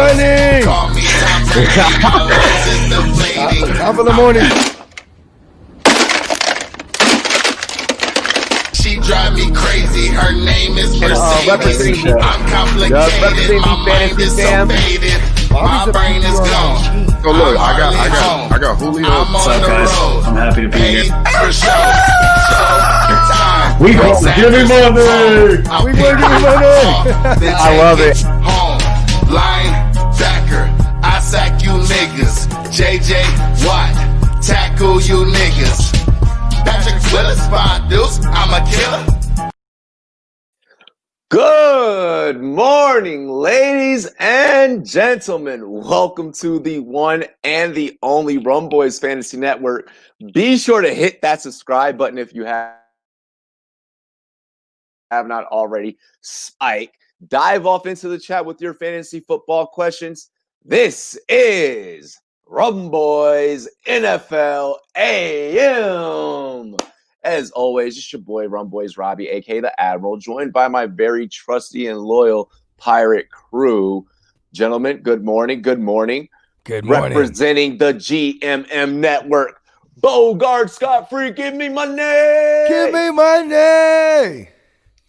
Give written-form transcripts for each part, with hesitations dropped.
money. Top of the morning. She drive me crazy. Her name is Mercedes. I'm complicated. My mind is so faded. My brain is gone. So look, I got Julio. What's up, guys? I'm happy to be here. For sure. We hope to give me money. We gonna give you money. I love it. Home. Linebacker. I sack you niggas. JJ Watt. Tackle you niggas. Patrick Willis, 5 deuce. I'm a killer. Good morning, ladies and gentlemen. Welcome to the one and the only Rumboyz Fantasy Network. Be sure to hit that subscribe button if you have not already. Spike, dive off into the chat with your fantasy football questions. This is Rumboyz NFL AM. As always, it's your boy Rumboyz Robbie, aka the Admiral, joined by my very trusty and loyal pirate crew. Gentlemen, good morning. Good morning. Good morning. Representing the GMM Network, Bogart Scott Free, give me money. Give me money.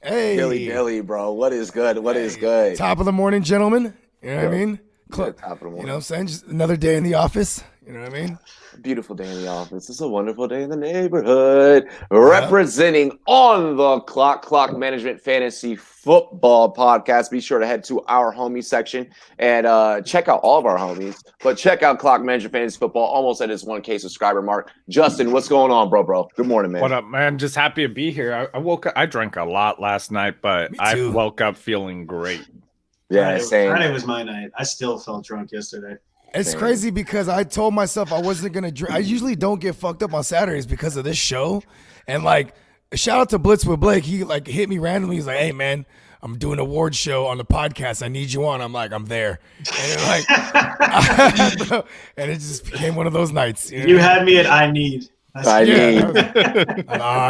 Hey. Dilly, bro. What is good? What is good? Top of the morning, gentlemen. You know what I mean? Top of the morning. You know what I'm saying? Just another day in the office. You know what I mean? Beautiful day in the office. It's a wonderful day in the neighborhood. Representing on the Clock Management Fantasy Football Podcast. Be sure to head to our homie section and check out all of our homies. But check out Clock Management Fantasy Football. Almost at his 1K subscriber mark. Justin, what's going on, bro? Good morning, man. What up, man? Just happy to be here. I woke up. I drank a lot last night, but I woke up feeling great. Yeah, same. Friday was my night. I still felt drunk yesterday. It's crazy because I told myself I wasn't going to drink. I usually don't get fucked up on Saturdays because of this show. And like, shout out to Blitz with Blake. He like hit me randomly. He's like, hey, man, I'm doing an award show on the podcast. I need you on. I'm like, I'm there. And and it just became one of those nights. You had me at I need.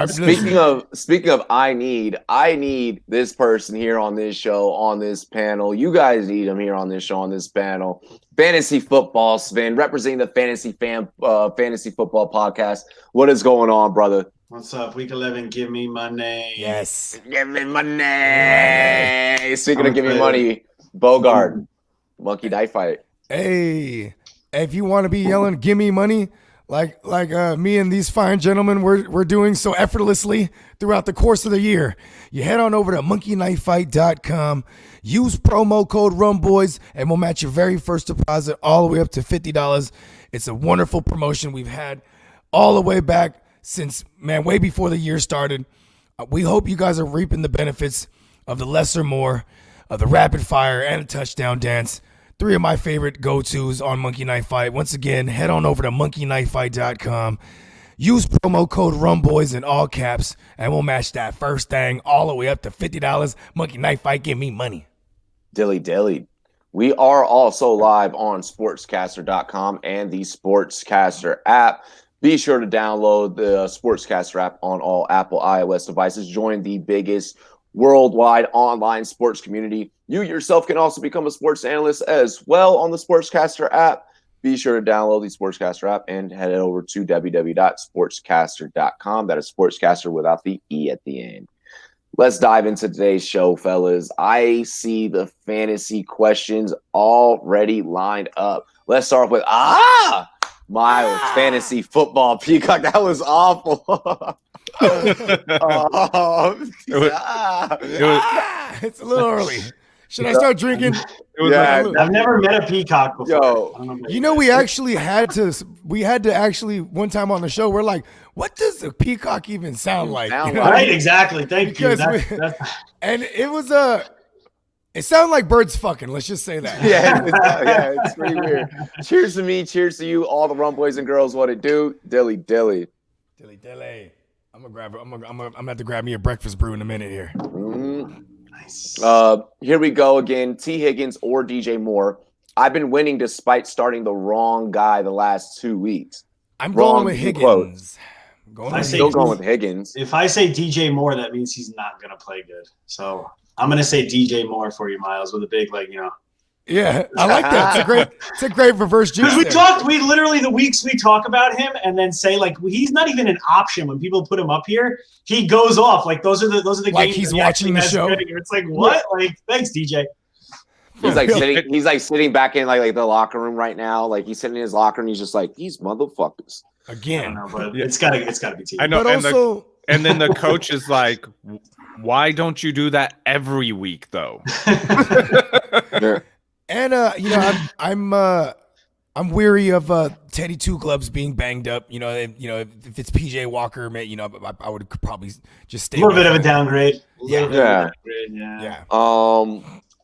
Speaking of I need this person here on this show, on this panel. You guys need him here on this show, on this panel. Fantasy Football Sven, representing the Fantasy Football Podcast. What is going on, brother? What's up? Week 11, give me money. Yes. Give me money. Speaking of give me money, Bogart, Monkey Knife Fight. Hey, if you want to be yelling, give me money, like me and these fine gentlemen we're doing so effortlessly throughout the course of the year, you head on over to monkeyknifefight.com, use promo code Rumboyz, and we'll match your very first deposit all the way up to $50. It's a wonderful promotion we've had all the way back since, man, way before the year started. We hope you guys are reaping the benefits of the lesser more, of the rapid fire and the touchdown dance. 3 of my favorite go-tos on Monkey Knife Fight. Once again, head on over to monkeyknifefight.com. Use promo code Rumboyz in all caps, and we'll match that first thing all the way up to $50. Monkey Knife Fight, give me money. Dilly. We are also live on sportscaster.com and the Sportscaster app. Be sure to download the Sportscaster app on all Apple iOS devices. Join the biggest worldwide online sports community. You yourself can also become a sports analyst as well on the Sportscaster app. Be sure to download the Sportscaster app and head over to www.sportscaster.com. That is Sportscaster without the E at the end. Let's dive into today's show, fellas. I see the fantasy questions already lined up. Let's start with Miles, fantasy football peacock. That was awful. It's a little early. Should I start drinking? I've never met a peacock before. We had to actually one time on the show, we're like, what does a peacock even sound like? Right, exactly. Thank you. And it sounded like birds fucking. Let's just say that. It's pretty weird. Cheers to me. Cheers to you, all the Rumboyz and girls. What it do? Dilly. I'm gonna have to grab me a breakfast brew in a minute here. Nice. Here we go again. T. Higgins or DJ Moore. I've been winning despite starting the wrong guy the last 2 weeks. I'm going with Higgins. Still going with Higgins. If I say DJ Moore, that means he's not going to play good. So I'm going to say DJ Moore for you, Miles, with a big, Yeah, I like that. It's a great reverse juice. Because we literally the weeks we talk about him and then say like he's not even an option when people put him up here. He goes off like those are the like games he's watching the show. It's like what? Like thanks, DJ. He's like sitting back in like the locker room right now. Like he's sitting in his locker and he's just like these motherfuckers again. I don't know, but it's gotta be TV. I know, but also. And then the coach is like, "Why don't you do that every week, though?" And I'm weary of Teddy Two Gloves being banged up. If it's PJ Walker, man, I would probably just stay. A little bit of a downgrade. Yeah.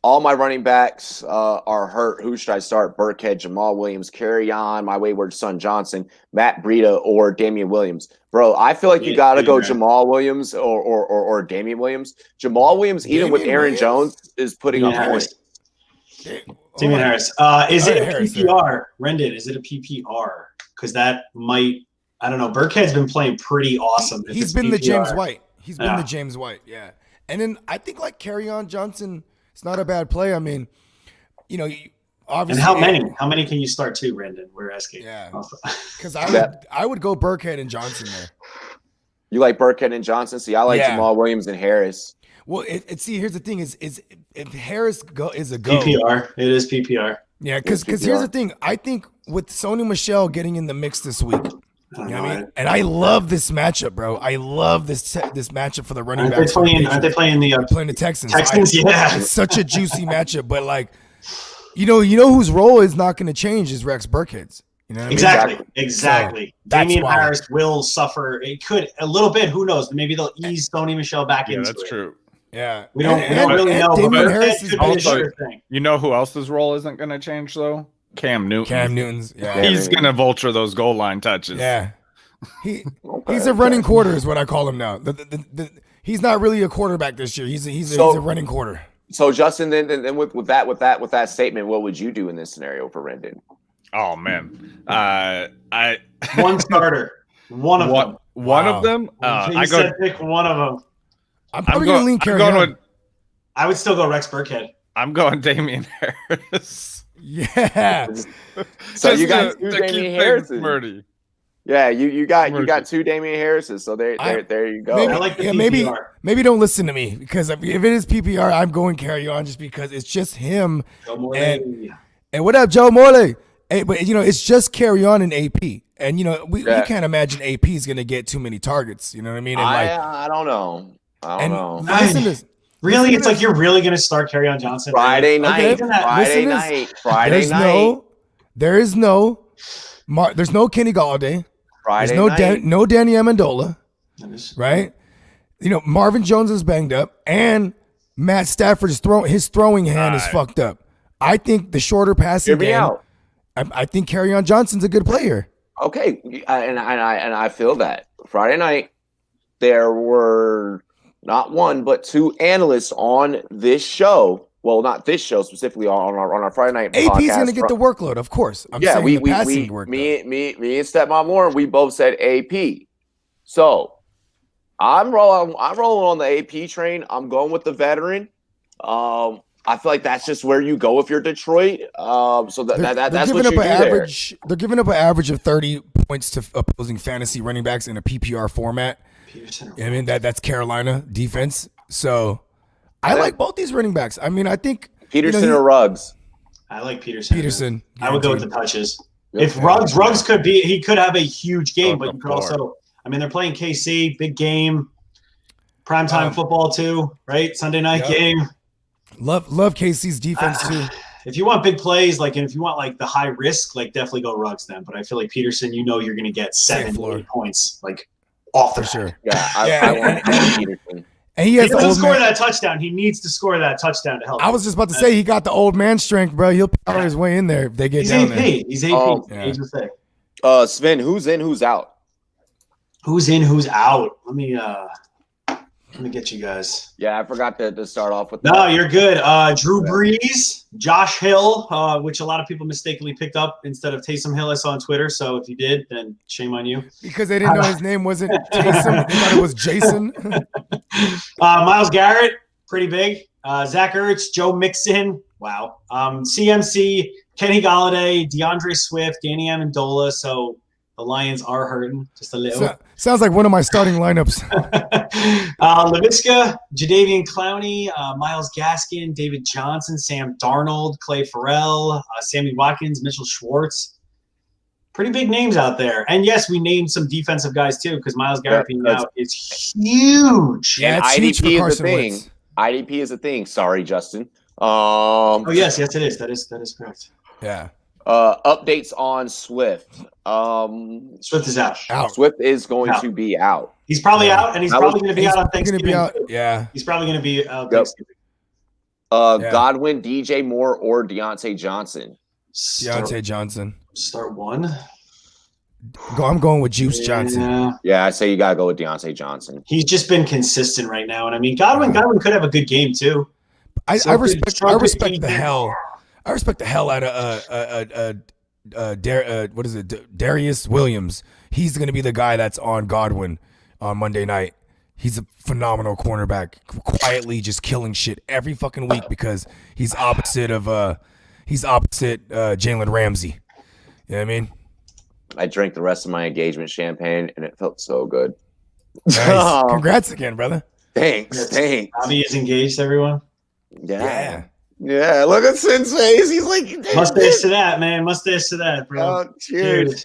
All my running backs are hurt. Who should I start? Burkhead, Jamal Williams, Kerryon, my wayward son Johnson, Matt Breida, or Damian Williams. Bro, I feel like you got to go Jamal Williams or Damian Williams. Jamal Williams, even with Aaron Jones, is putting up points. Damian Harris. Is it a PPR? Rendon, is it a PPR? Because that might, I don't know. Burkhead's been playing pretty awesome. He's been the James White. Yeah. And then I think like Kerryon Johnson, it's not a bad play. I mean, obviously. And how many can you start too, Rendon? We're asking. Yeah. Because I would go Burkhead and Johnson there. You like Burkhead and Johnson? See, I like Jamal Williams and Harris. Well, here's the thing: is if Harris is a go PPR, it is PPR. Yeah, because here's the thing: I think with Sony Michel getting in the mix this week, you know what I mean? And I love this matchup, bro. I love this matchup for the running backs. Aren't they playing the Texans? Yeah, it's such a juicy matchup. But like, you know whose role is not going to change is Rex Burkhead's. You know what exactly. I mean? Exactly. So Damian Harris will suffer. It could a little bit. Who knows? Maybe they'll ease Sony Michel back into it. Yeah, that's true. Yeah, we don't really know. Damian Harris is also, you know who else's role isn't going to change though? Cam Newton's. Yeah, he's going to vulture those goal line touches. Yeah, he's a running quarter is what I call him now. He's not really a quarterback this year. He's a running quarter. So Justin, then with that statement, what would you do in this scenario for Rendon? Oh man, one starter, one of them. One of them. I said pick one of them. I'm probably going to lean Kerryon. I would still go Rex Burkhead. I'm going Damian Harris. Yeah. So you got two Damian Harrises. Yeah, you got two Damian Harrises. So there you go. Maybe, I like the PPR. Maybe don't listen to me because if it is PPR, I'm going Kerryon just because it's just him. And what up, Joe Morley? Hey, but it's just Kerryon and AP. And we can't imagine AP is going to get too many targets. You know what I mean? And I don't know. I don't know. Listen to this. Really? It's like you're really going to start Kerryon Johnson? Friday night. There's no Kenny Galladay. Friday night. No Danny Amendola. Nice. Right? Marvin Jones is banged up. And Matt Stafford's throwing hand is fucked up. I think the shorter passing game. I think Kerryon Johnson's a good player. Okay. And I feel that. Friday night, there were not one, but two analysts on this show. Well, not this show specifically on our Friday night podcast. AP's going to get the workload, of course. Me and Stepmom Lauren, we both said AP. So I'm rolling on the AP train. I'm going with the veteran. I feel like that's just where you go if you're Detroit. So that's what you do there. They're giving up an average of 30 points to opposing fantasy running backs in a PPR format. I mean that's Carolina defense. So I like both these running backs. I mean, I think Peterson or Ruggs. I like Peterson. Peterson. I would go with the touches. If Ruggs could have a huge game, but you could also. I mean, they're playing KC, big game, primetime football too, right? Sunday night game. Love KC's defense too. If you want big plays, if you want the high risk, definitely go Ruggs then. But I feel like Peterson, you're going to get 7 points, off the sure. Yeah, I want Peterson. And he doesn't score that touchdown. He needs to score that touchdown to help. I was just about to say he got the old man strength, bro. He'll power his way in there if they get down there. He's AP. Sven, who's in, who's out? Who's in, who's out? Let me get you guys. Yeah, I forgot to start off with that. No, you're good. Drew Brees, Josh Hill, which a lot of people mistakenly picked up instead of Taysom Hill. I saw on Twitter. So if you did, then shame on you. Because they didn't know his name wasn't Taysom. They thought it was Jason. Myles Garrett, pretty big. Zach Ertz, Joe Mixon, Wow. CMC, Kenny Galladay, DeAndre Swift, Danny Amendola. So the Lions are hurting just a little. Sounds like one of my starting lineups. Laviska, Jadeveon Clowney, Myles Gaskin, David Johnson, Sam Darnold, Clay Farrell, Sammy Watkins, Mitchell Schwartz. Pretty big names out there. And yes, we named some defensive guys too, because Myles Garrett being out is huge. Yeah, it's huge for Carson Wentz. IDP is a thing. Sorry, Justin. Yes, it is. That is correct. Yeah. Updates on Swift. Swift is out. Swift is going to be out. He's probably out, and he's probably going to be out on Thanksgiving. Yeah. He's probably going to be out Thanksgiving. Godwin, DJ Moore, or Deontay Johnson. Deontay Johnson. Start one. I'm going with Juice Johnson. Yeah, I say you gotta go with Deontay Johnson. He's just been consistent right now, and I mean, Godwin could have a good game too. I respect the hell out of Darius Williams. He's gonna be the guy that's on Godwin on Monday night. He's a phenomenal cornerback, quietly just killing shit every fucking week because he's opposite Jalen Ramsey. You know what I mean? I drank the rest of my engagement champagne, and it felt so good. Nice. Congrats again, brother. Thanks. Bobby is engaged, everyone. Yeah. Look at Sensei's. He's like, mustache to that, man. Mustache to that, bro. Cheers.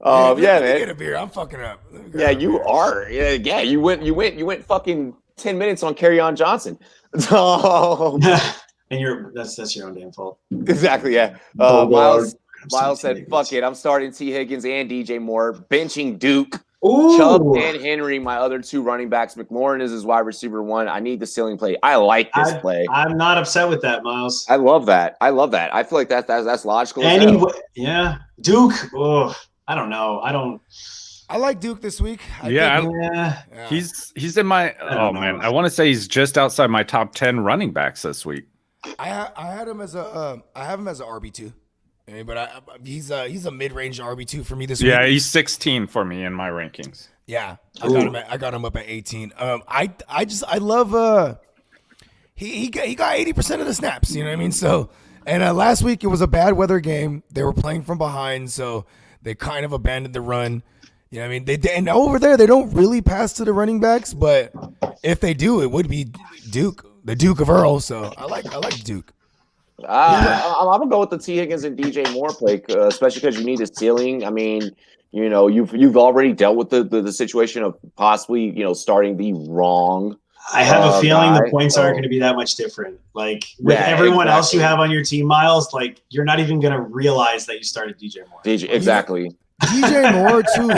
Man. Get a beer. I'm fucking up. Yeah, you are. Yeah. You went fucking 10 minutes on Carry On Johnson. And that's your own damn fault. Exactly. Yeah. Miles said, "Fuck it, I'm starting T. Higgins and DJ Moore, benching Duke, Chubb and Henry, my other two running backs. McLaurin is his wide receiver 1. I need the ceiling play. I like this play. I'm not upset with that, Miles. I love that. I feel like that's logical. Anyway, yeah, Duke. Oh, I don't know. I like Duke this week. He's in my. Man, I want to say he's just outside my top 10 running backs this week. I have him as a RB2. But he's a mid-range RB2 for me this week. Yeah, he's 16 for me in my rankings. Yeah, I got him up at 18. I love he got 80% of the snaps. You know what I mean? So last week it was a bad weather game. They were playing from behind, so they kind of abandoned the run. You know what I mean? And over there they don't really pass to the running backs, but if they do, it would be Duke, the Duke of Earl. So I like Duke. I'm gonna go with the T. Higgins and DJ Moore play, especially because you need a ceiling. I mean, you've already dealt with the situation of possibly starting the wrong. I have a feeling the points aren't going to be that much different. Like with everyone else you have on your team, Miles, like you're not even going to realize that you started DJ Moore. Exactly. DJ Moore too.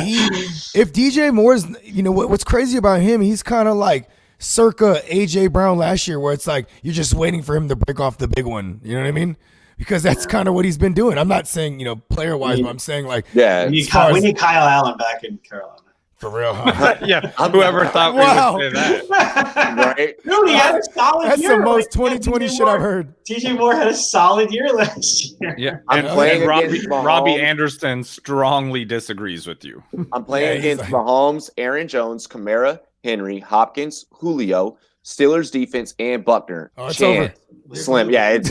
If DJ Moore's, what's crazy about him, he's kind of like circa AJ Brown last year, where it's like you're just waiting for him to break off the big one. You know what I mean? Because that's kind of what he's been doing. I'm not saying player wise, but I'm saying like we need Kyle Allen back in Carolina. For real, huh? Yeah. Whoever thought we would say that. Right? Dude, he had a solid That's year. the most 2020 shit I've heard. TJ Moore had a solid year last year. Yeah. I'm playing against Robbie Anderson strongly disagrees with you. I'm playing against Mahomes, Aaron Jones, Kamara, Henry, Hopkins, Julio, Steelers defense, and Buckner. Oh, it's over. Slim. Yeah, it's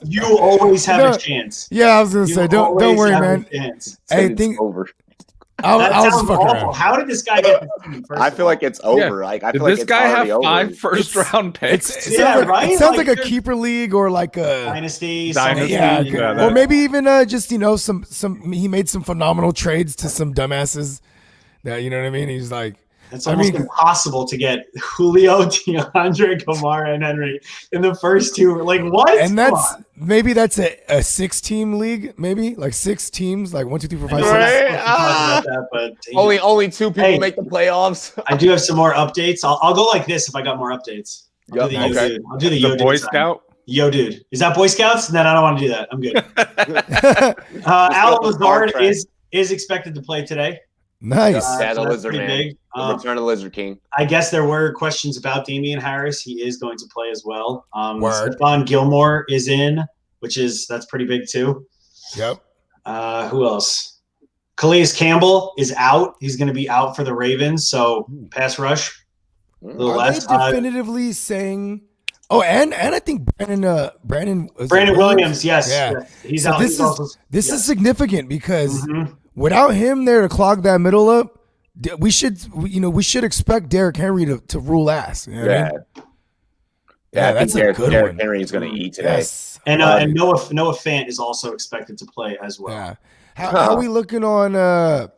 You always have a chance. Yeah, I was gonna say, don't worry, man. Hey, think over. That sounds awful. How did this guy get the team? I feel like it's over. Yeah. Like I did feel this like guy have over. 5 first-round picks? It sounds like a keeper league or like a dynasty. Yeah, or maybe even just some. He made some phenomenal trades to some dumbasses. That you know what I mean. He's like. It's almost impossible to get Julio, DeAndre, Kamara, and Henry in the first two. Like what? And that's a 6-team league, maybe like 6 teams, like 1, 2, 3, 4, 5, 6. Only 2 people make the playoffs. I do have some more updates. I'll go like this if I got more updates. I'll do the Yo Boy Scout. Yo, dude, is that Boy Scouts? Then I don't want to do that. I'm good. Al Lazard is expected to play today. Nice. The Lizard Man. Big. Return of the Lizard King. I guess there were questions about Damian Harris. He is going to play as well. Stephon Gilmore is in, that's pretty big too. Yep. Who else? Calais Campbell is out. He's going to be out for the Ravens. So pass rush. Are they definitively saying Oh, and I think Brandon Williams, yes. Yeah. Yes. He's So out. This is significant because Mm-hmm. without him there to clog that middle up, we should expect Derrick Henry to rule ass. You know what I mean? Yeah, that's a good Derrick one. Henry is going to eat today. Yes. And Noah Fant is also expected to play as well. Yeah. How are we looking on?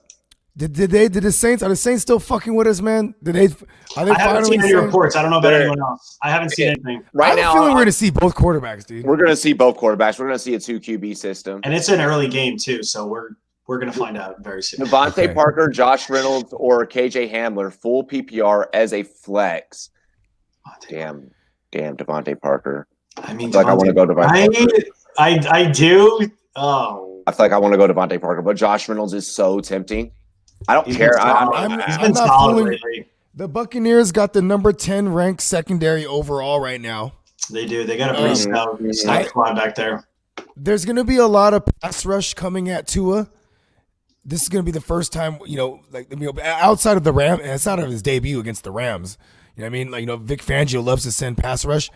Did the Saints? Are the Saints still fucking with us, man? I haven't seen any reports. I don't know about anyone else. I haven't seen anything. Right now, I'm feeling we're going to see both quarterbacks, dude. We're going to see both quarterbacks. We're going to see a 2 QB system. And it's an early game too, so we're going to find out very soon. Devontae Parker, Josh Reynolds, or KJ Hamler, full PPR as a flex. Damn, Devontae Parker. I mean, I want to go Devontae Parker. I do. Oh, I feel like I want to go Devontae Parker, but Josh Reynolds is so tempting. I don't care. He's been solid lately. The Buccaneers got the number 10 ranked secondary overall right now. They do. They got a pretty stout squad back there. There's going to be a lot of pass rush coming at Tua. This is going to be the first time, outside of the Rams, and it's out of his debut against the Rams. You know what I mean? Vic Fangio loves to send pass rush.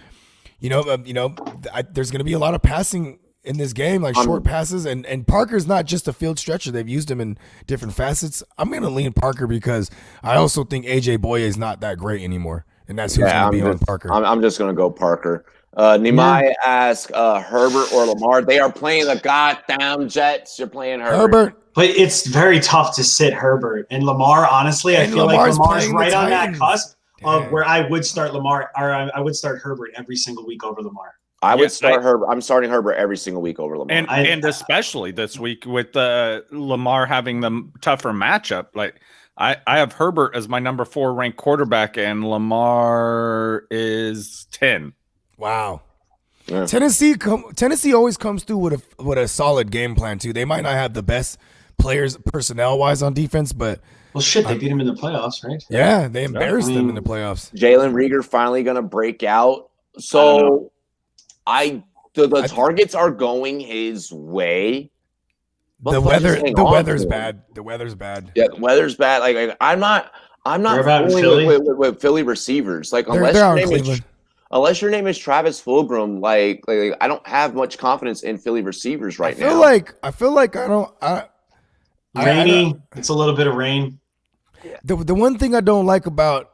There's going to be a lot of passing in this game, like short passes, and Parker's not just a field stretcher. They've used him in different facets. I'm going to lean Parker because I also think AJ Boye is not that great anymore, and that's who's going to be on Parker. I'm just going to go Parker. Nimai asked Herbert or Lamar. They are playing the goddamn Jets. You're playing Herbert. But it's very tough to sit Herbert and Lamar. Honestly, I feel like Lamar's right on that cusp of where I would start Lamar, or I would start Herbert every single week over Lamar. I would start Herbert. I'm starting Herbert every single week over Lamar, and especially this week with Lamar having the tougher matchup. Like I have Herbert as my number 4 ranked quarterback, and Lamar is 10. Wow. Yeah. Tennessee always comes through with a solid game plan too. They might not have the best players personnel wise on defense, but they beat him in the playoffs, right? Yeah, they embarrassed them in the playoffs. Jalen Reagor finally going to break out. So the targets are going his way. The weather's bad. The weather's bad. Yeah, the weather's bad. Like I'm not fooling with Philly receivers. Like unless your name is Travis Fulgham, like I don't have much confidence in Philly receivers right now. I feel like I don't. Rainy. It's a little bit of rain. The one thing I don't like about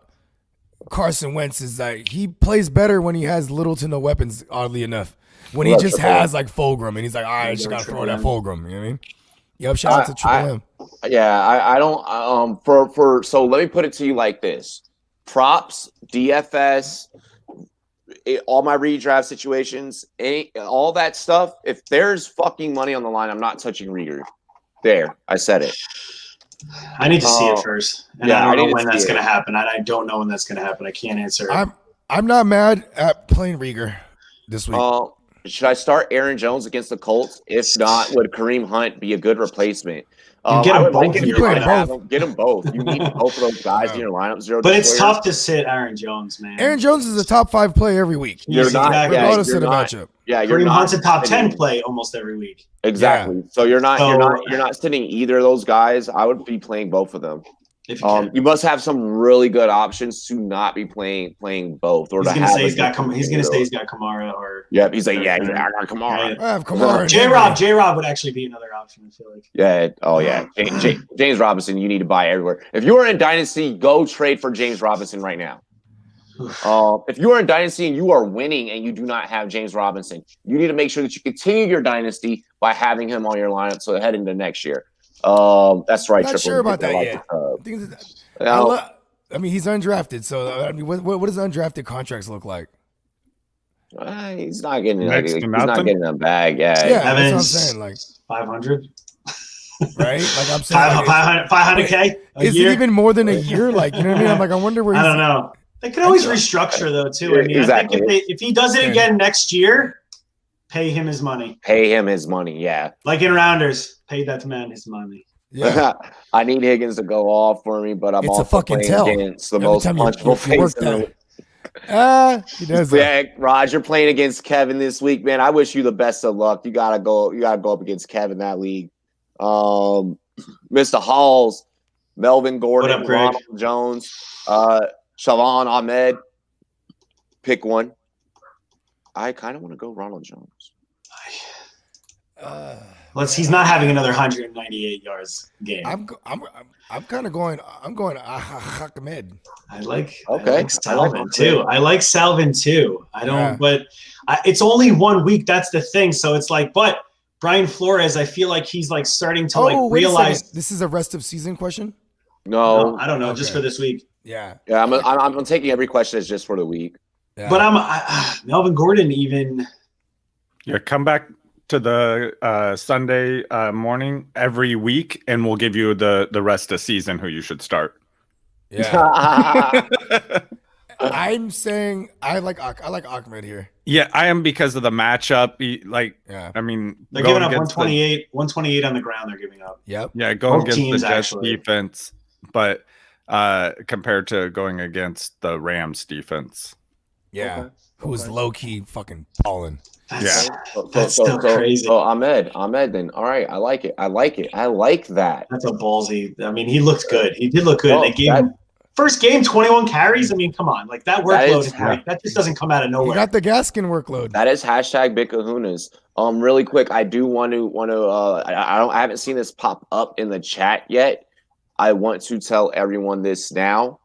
Carson Wentz is that he plays better when he has little to no weapons, oddly enough. When he just has like Fulgham and he's like, all right, I just got to throw that Fulgham. You know what I mean? Yep, shout out to Triple M. Yeah, I don't so let me put it to you like this. Props, DFS, all my redraft situations, all that stuff, if there's fucking money on the line, I'm not touching Reagor. There, I said it. I need to see it first. And I don't know when that's going to happen. I don't know when that's going to happen. I can't answer. I'm not mad at playing Reagor this week. Should I start Aaron Jones against the Colts? If not, would Kareem Hunt be a good replacement? Get them both. Get them both. You need both of those guys in your lineup. But it's tough to sit Aaron Jones, man. Aaron Jones is a top 5 play every week. Regardless of the matchup. Yeah, Kareem Hunt's a top 10 play almost every week. Exactly. Yeah. So you're not sitting either of those guys. I would be playing both of them. You must have some really good options to not be playing both, or he's gonna say he's got Kamara, or he's like I got Kamara. I have Kamara. J Rob would actually be another option. I feel like. James Robinson, you need to buy everywhere. If you are in Dynasty, go trade for James Robinson right now. If you are in Dynasty and you are winning and you do not have James Robinson, you need to make sure that you continue your Dynasty by having him on your lineup so head into next year. That's right. I'm not sure about that yet. I mean, he's undrafted, so I mean, what does undrafted contracts look like? He's not getting a bag. Yeah, that's what I'm saying. Like 500, right? Like I'm saying, 500K. Is it even more than a year? Like, you know what I mean? I'm like, I wonder where. I don't know. They could always restructure though, too. I mean, exactly. I think if he does it again next year, pay him his money. Yeah. Like in Rounders, pay that man his money. Yeah. I need Higgins to go off for me, but I'm also playing against the most punchable face in the league. He does. Yeah, Raj, you're playing against Kevin this week, man. I wish you the best of luck. You gotta go up against Kevin that league. Mr. Halls, Melvin Gordon, Ronald Jones, Shalon Ahmed. Pick one. I kind of want to go Ronald Jones. He's not having another 198 yards game. I'm kind of going. I'm going Ahmed. I like Salvin too. I like Salvin too. I don't, but it's only 1 week. That's the thing. So it's like, but Brian Flores, I feel like he's like starting to realize this is a rest of season question. No, I don't know. Just for this week. Yeah. I'm taking every question as just for the week. Yeah. But Melvin Gordon even. Yeah, come back to the Sunday morning every week, and we'll give you the rest of season who you should start. Yeah. I'm saying I like Ahmed here. Yeah, I am because of the matchup. I mean, they're giving up 128 on the ground. They're giving up. Yep. Yeah, going Both against teams, the Jets actually. defense, but compared to going against the Rams defense. Yeah. Who's low key fucking balling. That's so crazy. So Ahmed then. All right, I like it. I like that. That's a ballsy. I mean, he looked good. He did look good. No, They gave him first game 21 carries. I mean, come on, like that workload is great. That just doesn't come out of You nowhere. got the Gaskin workload. That is hashtag Big Kahunas. Really quick, I do want to. I haven't seen this pop up in the chat yet. I want to tell everyone this now.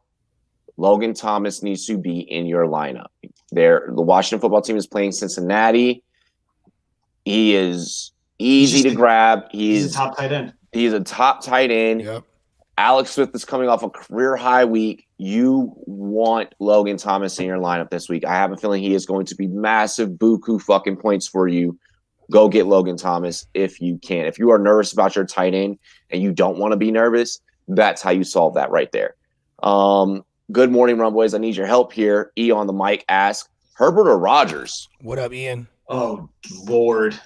Logan Thomas needs to be in your lineup. The Washington football team is playing Cincinnati. He is easy to grab. He's a top tight end. He's a top tight end. Yep. Alex Smith is coming off a career high week. You want Logan Thomas in your lineup this week. I have a feeling he is going to be massive buku fucking points for you. Go get Logan Thomas if you can. If you are nervous about your tight end and you don't want to be nervous, that's how you solve that right there. Good morning, Rumboyz. I need your help here. E on the mic asks, Herbert or Rodgers? What up, Ian? Oh Lord.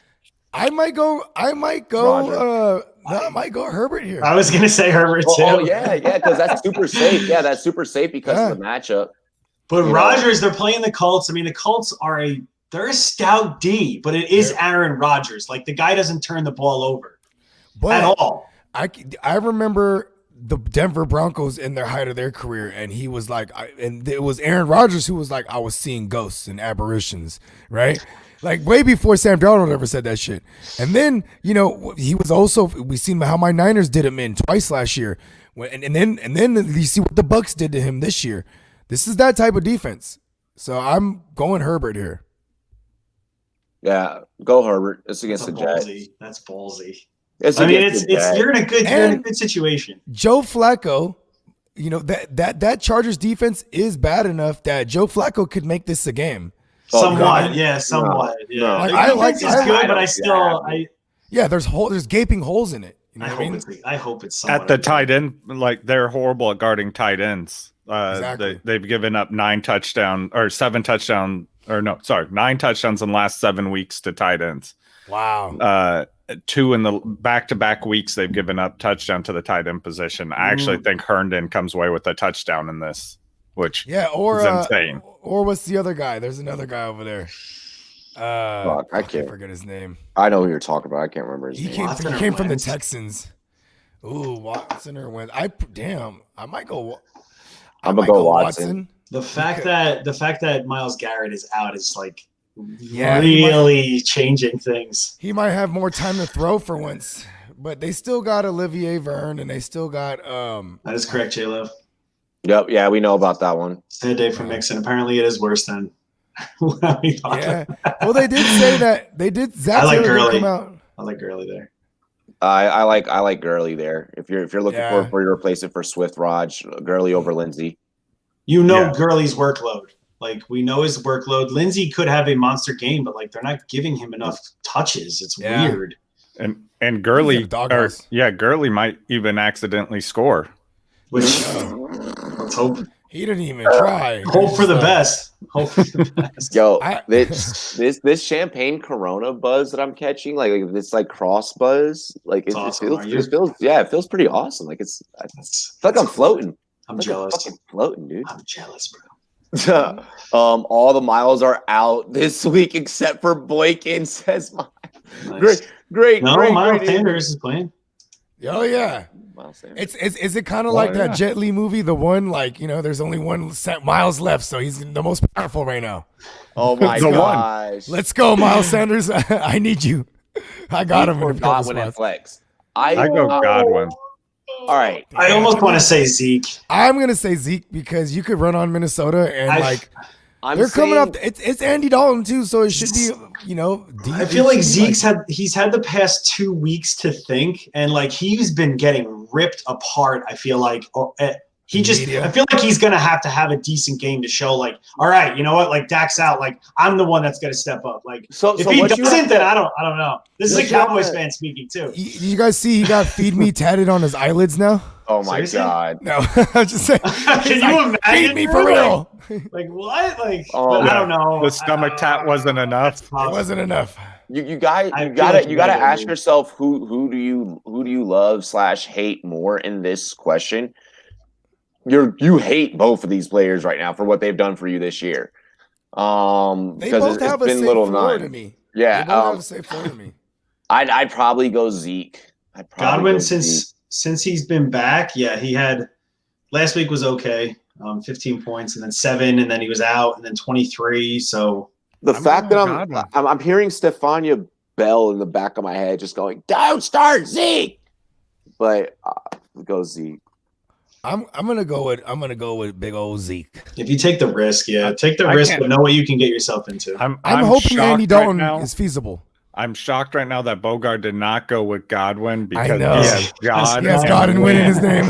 I might go Herbert here. I was gonna say Herbert too. Oh yeah, because that's super safe. Yeah, that's super safe because of the matchup. But Rodgers, they're playing the Colts. I mean, the Colts they're a stout D, but it is Aaron Rodgers. Like the guy doesn't turn the ball over at all. I remember the Denver Broncos in their height of their career, and he was like, and it was Aaron Rodgers who was like, I was seeing ghosts and apparitions, right? Like way before Sam Darnold ever said that shit. And then, he was also, we seen how my Niners did him in twice last year. And then you see what the Bucks did to him this year. This is that type of defense. So I'm going Herbert here. Yeah, go Herbert. It's against the Jets. That's ballsy. You're in a good situation. Joe Flacco, that Chargers defense is bad enough that Joe Flacco could make this a game. Somewhat. No. I like good, but there's gaping holes in it. You know what I mean? I hope it's somewhat At the tight end, like they're horrible at guarding tight ends. Exactly. They've given up 9 touchdowns in the last 7 weeks to tight ends. Wow. 2 in the back-to-back weeks they've given up touchdown to the tight end position. I actually think Herndon comes away with a touchdown in this, which is insane. Or what's the other guy? There's another guy over there. I can't forget his name. I know who you're talking about. I can't remember his name. He came from the Texans. Ooh, Watson or Wentz. I might go. I'm gonna go Watson. The fact that Myles Garrett is out is like really changing things. He might have more time to throw for once, but they still got Olivier Verne and they still got That is correct, J-Lo. Yep, yeah, we know about that one. Sad day for Mixon. Apparently, it is worse than what we thought. Yeah. Well, they did say that they did. Zach I like Taylor Gurley. Come out. I like Gurley there. I like Gurley there. If you're looking for your replacement for Swift, Raj, Gurley over Lindsey. Gurley's workload. Like we know his workload. Lindsey could have a monster game, but like they're not giving him enough touches. It's weird. And Gurley, Gurley might even accidentally score. Which let's hope. He didn't even try. Hope for the best. Hope for the best. Yo, this champagne Corona buzz that I'm catching, like this like cross buzz, like it feels pretty awesome. Like it's like I'm floating. I'm jealous. I'm fucking floating, dude. I'm jealous, bro. All the miles are out this week except for Boykin, says Miles. Nice. Great. Miles Sanders is playing. Oh yeah. Miles Sanders. Is it kind of like that Jet Li movie, the one like there's only one set Miles left, so he's the most powerful right now. Oh my The one. gosh. Let's go, Miles Sanders. I need you. I got him in a couple Godwin and spots. flex. I go Godwin. All right. I almost want to say Zeke. I'm gonna say Zeke because you could run on Minnesota and I'm they're coming saying- up. It's Andy Dalton too, so it should be I feel like Zeke's had the past 2 weeks to think, and like he's been getting ripped apart. I feel like I feel like he's gonna have to have a decent game to show like, all right, you know what, like Dak's out, like I'm the one that's gonna step up. Like if he doesn't, then I don't know. This is a Cowboys fan speaking too. You guys see he got "Feed Me" tatted on his eyelids now? Oh my Seriously? God. No, I'm just saying. Can you imagine? Feed me for real. Like what? Like Oh, but I don't know. The stomach tat wasn't enough. It wasn't enough. You gotta ask yourself who do you love / hate more in this question. You hate both of these players right now for what they've done for you this year. They Because both it's have a been safe little floor none. to me. Yeah, They both have a safe floor to me. I'd probably go Zeke. Godwin since he's been back, yeah, he had last week was okay. 15 points and then 7, and then he was out, and then 23. So the fact that Godwin. I'm hearing Stefania Bell in the back of my head just going, "Don't start Zeke," but go Zeke. I'm gonna go with big old Zeke. if you take the risk, take the risk, but know what you can get yourself into. I'm hoping Andy shocked Dalton right now. is feasible. I'm shocked right now that Bogart did not go with Godwin because I know. he has God. He has God and win in his name.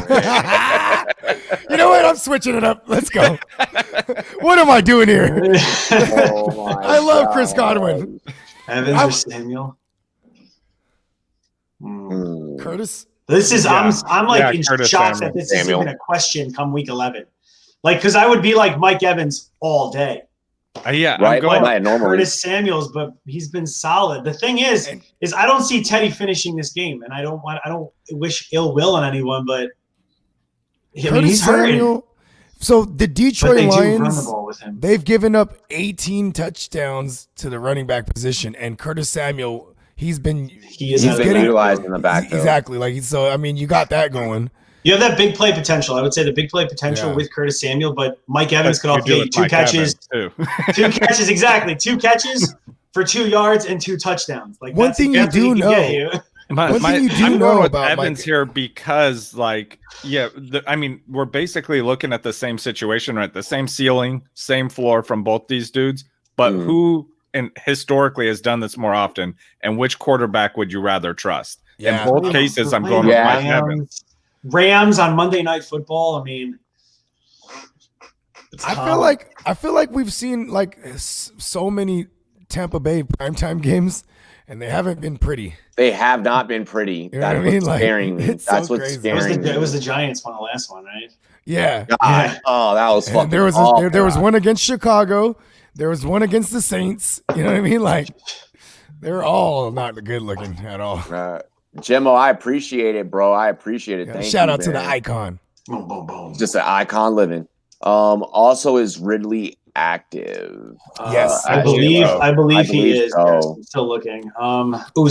You know what? I'm switching it up. Let's go. What am I doing here? Oh my I love Chris Godwin. Evans or Samuel? Curtis? This is I'm like in Curtis shock Samuel. that this Samuel. is even a question come week 11. Like, because I would be like Mike Evans all day. Yeah, Right, I'm going. right, normally. Curtis Samuels, but he's been solid. The thing is I don't see Teddy finishing this game, and I don't wish ill will on anyone, but I mean, he's hurting. So the But Detroit they do run the Lions, ball with him. they've given up 18 touchdowns to the running back position, and Curtis Samuel, He's He's been been utilized in the backfield. Exactly. Like, so I mean, you got that going. You have that big play potential. I would say the big play potential with Curtis Samuel, but Mike Evans could also get you 2 catches. Too. 2 catches, exactly. 2 catches for 2 yards and 2 touchdowns. Like One that's thing you exactly do what he can know- get you. One thing you do I'm know going with about Evans Mike- here because, like, I mean, we're basically looking at the same situation, right? The same ceiling, same floor from both these dudes, but who and historically has done this more often, and which quarterback would you rather trust? Yeah. In both cases, I'm going with Mike Evans. Rams on Monday Night Football. I mean, I feel like we've seen like so many Tampa Bay primetime games, and they haven't been pretty. They have not been pretty. You know That's what I mean? what's Like, scaring me. it's That's so what's crazy. scaring me. it was the Giants won the last one, right? Yeah. God. Yeah. Oh, that was fucking And there was awful. there was one against Chicago. There was one against the Saints. You know what I mean? Like, they're all not good looking at all. Jimmo, I appreciate it, bro. I appreciate it. Yeah, Thank shout you, out to the man. icon. Boom, boom, boom. Just an icon living. Also, is Ridley active? Yes. I believe he is. so. Yes, I'm still looking.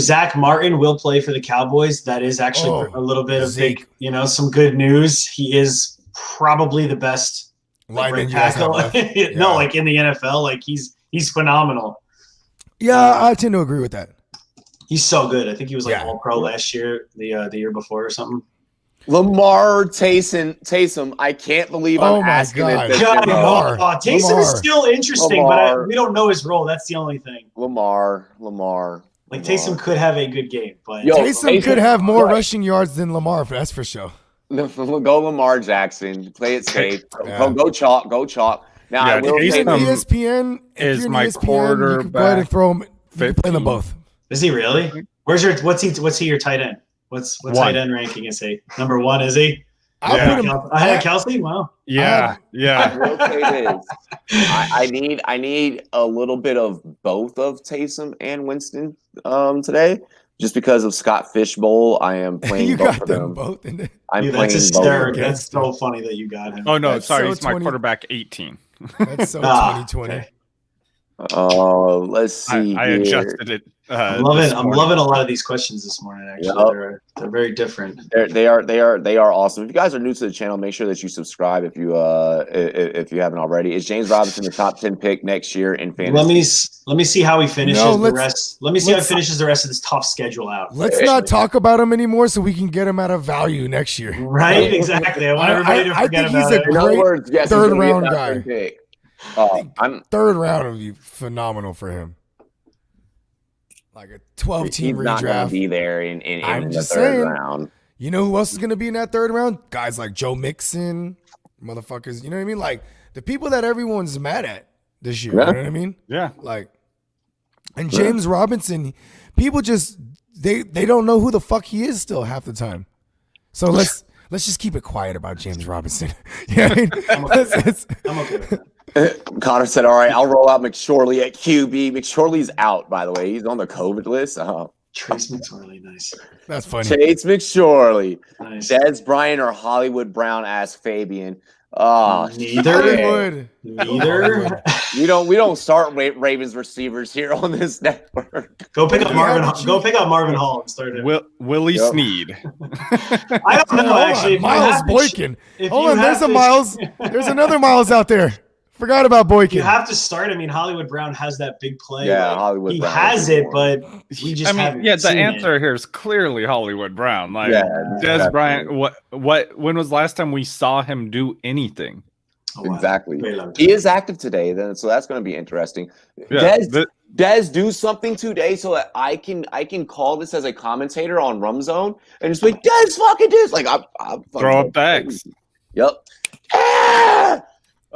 Zach Martin will play for the Cowboys. That is actually a little bit of Zeke. big, some good news. He is probably the best Lineman you guys have tackle. left. No, like in the NFL, like he's phenomenal. Yeah, I tend to agree with that. He's so good. I think he was like Yeah. All Pro last year, the year before or something. Lamar Taysom. I can't believe Oh I'm my asking God. it. God, Lamar. Taysom Lamar. is still interesting, Lamar. but we don't know his role. That's the only thing. Lamar. Like Taysom could have a good game, but Yo, Taysom could have more Right. rushing yards than Lamar, that's for sure. Go Lamar Jackson. Play it safe. Yeah. Go chalk. Now Yeah, I will say Taysom this. ESPN is you're an my ESPN, you can go ahead and quarterback throw him. You can play them 15. both. is he really? What's he your tight end? What One. tight end ranking is he? Number 1, is he? I'll Yeah. put him. I had Kelsey. Wow. Yeah. I will say this. I need a little bit of both of Taysom and Winston today, just because of Scott Fishbowl. I am playing You both got of them them. both in there. I'm Dude, playing that's both. hysterical. them. That's so funny that you got him. Oh no, That's sorry, so he's my 20 quarterback 18. That's so Ah, 2020. okay. Let's see. I here. adjusted it. I'm loving a lot of these questions this morning. Actually, Yep. they're very different. They are awesome. If you guys are new to the channel, make sure that you subscribe if you haven't already. Is James Robinson the top 10 pick next year in fantasy? Let me see how he finishes the rest. Let me see how he let's- finishes the rest of this tough schedule out. Let's not talk about him anymore so we can get him at a value next year. Right? Exactly. I want everybody to forget think he's about it. In other words, yes, third he's gonna be a round top guy. 10 pick. Third round would be phenomenal for him. Like a 12-team He's not going redraft. to be there in I'm the just third saying. round. You know who else is going to be in that third round? Guys like Joe Mixon, motherfuckers. You know what I mean? Like the people that everyone's mad at this year. Yeah. You know what I mean? Yeah. Like, and James Robinson, people just they don't know who the fuck he is still half the time. So let's just keep it quiet about James Robinson. Yeah, you know I mean? I'm okay with that. Connor said, all right, I'll roll out McSorley at QB. McSorley's out, by the way. He's on the COVID list. Trace McSorley, nice. That's funny. Chase McSorley. Nice. Des Bryant or Hollywood Brown, asked Fabian. Oh, Neither. Hollywood. Neither. we don't start Ravens receivers here on this network. Go pick up Marvin Hall and start him. Willie Yep. Sneed. I don't know actually. If you Miles have to- Boykin. if Hold you on, there's have a to- Miles. There's another Miles out there. Forgot about Boykin. You have to start. I mean, Hollywood Brown has that big play. Yeah, like, Hollywood he Brown has is it, more. but we just haven't. The seen answer it. here is clearly Hollywood Brown. Like Yeah, Des definitely. Bryant. When was the last time we saw him do anything? Oh, wow. Exactly. Very long He time. is active today, then, so that's going to be interesting. Yeah, Des, do something today so that I can call this as a commentator on Rum Zone and just be like, Des, fucking Des. Like, I'm throw up the X. Yep. Ah!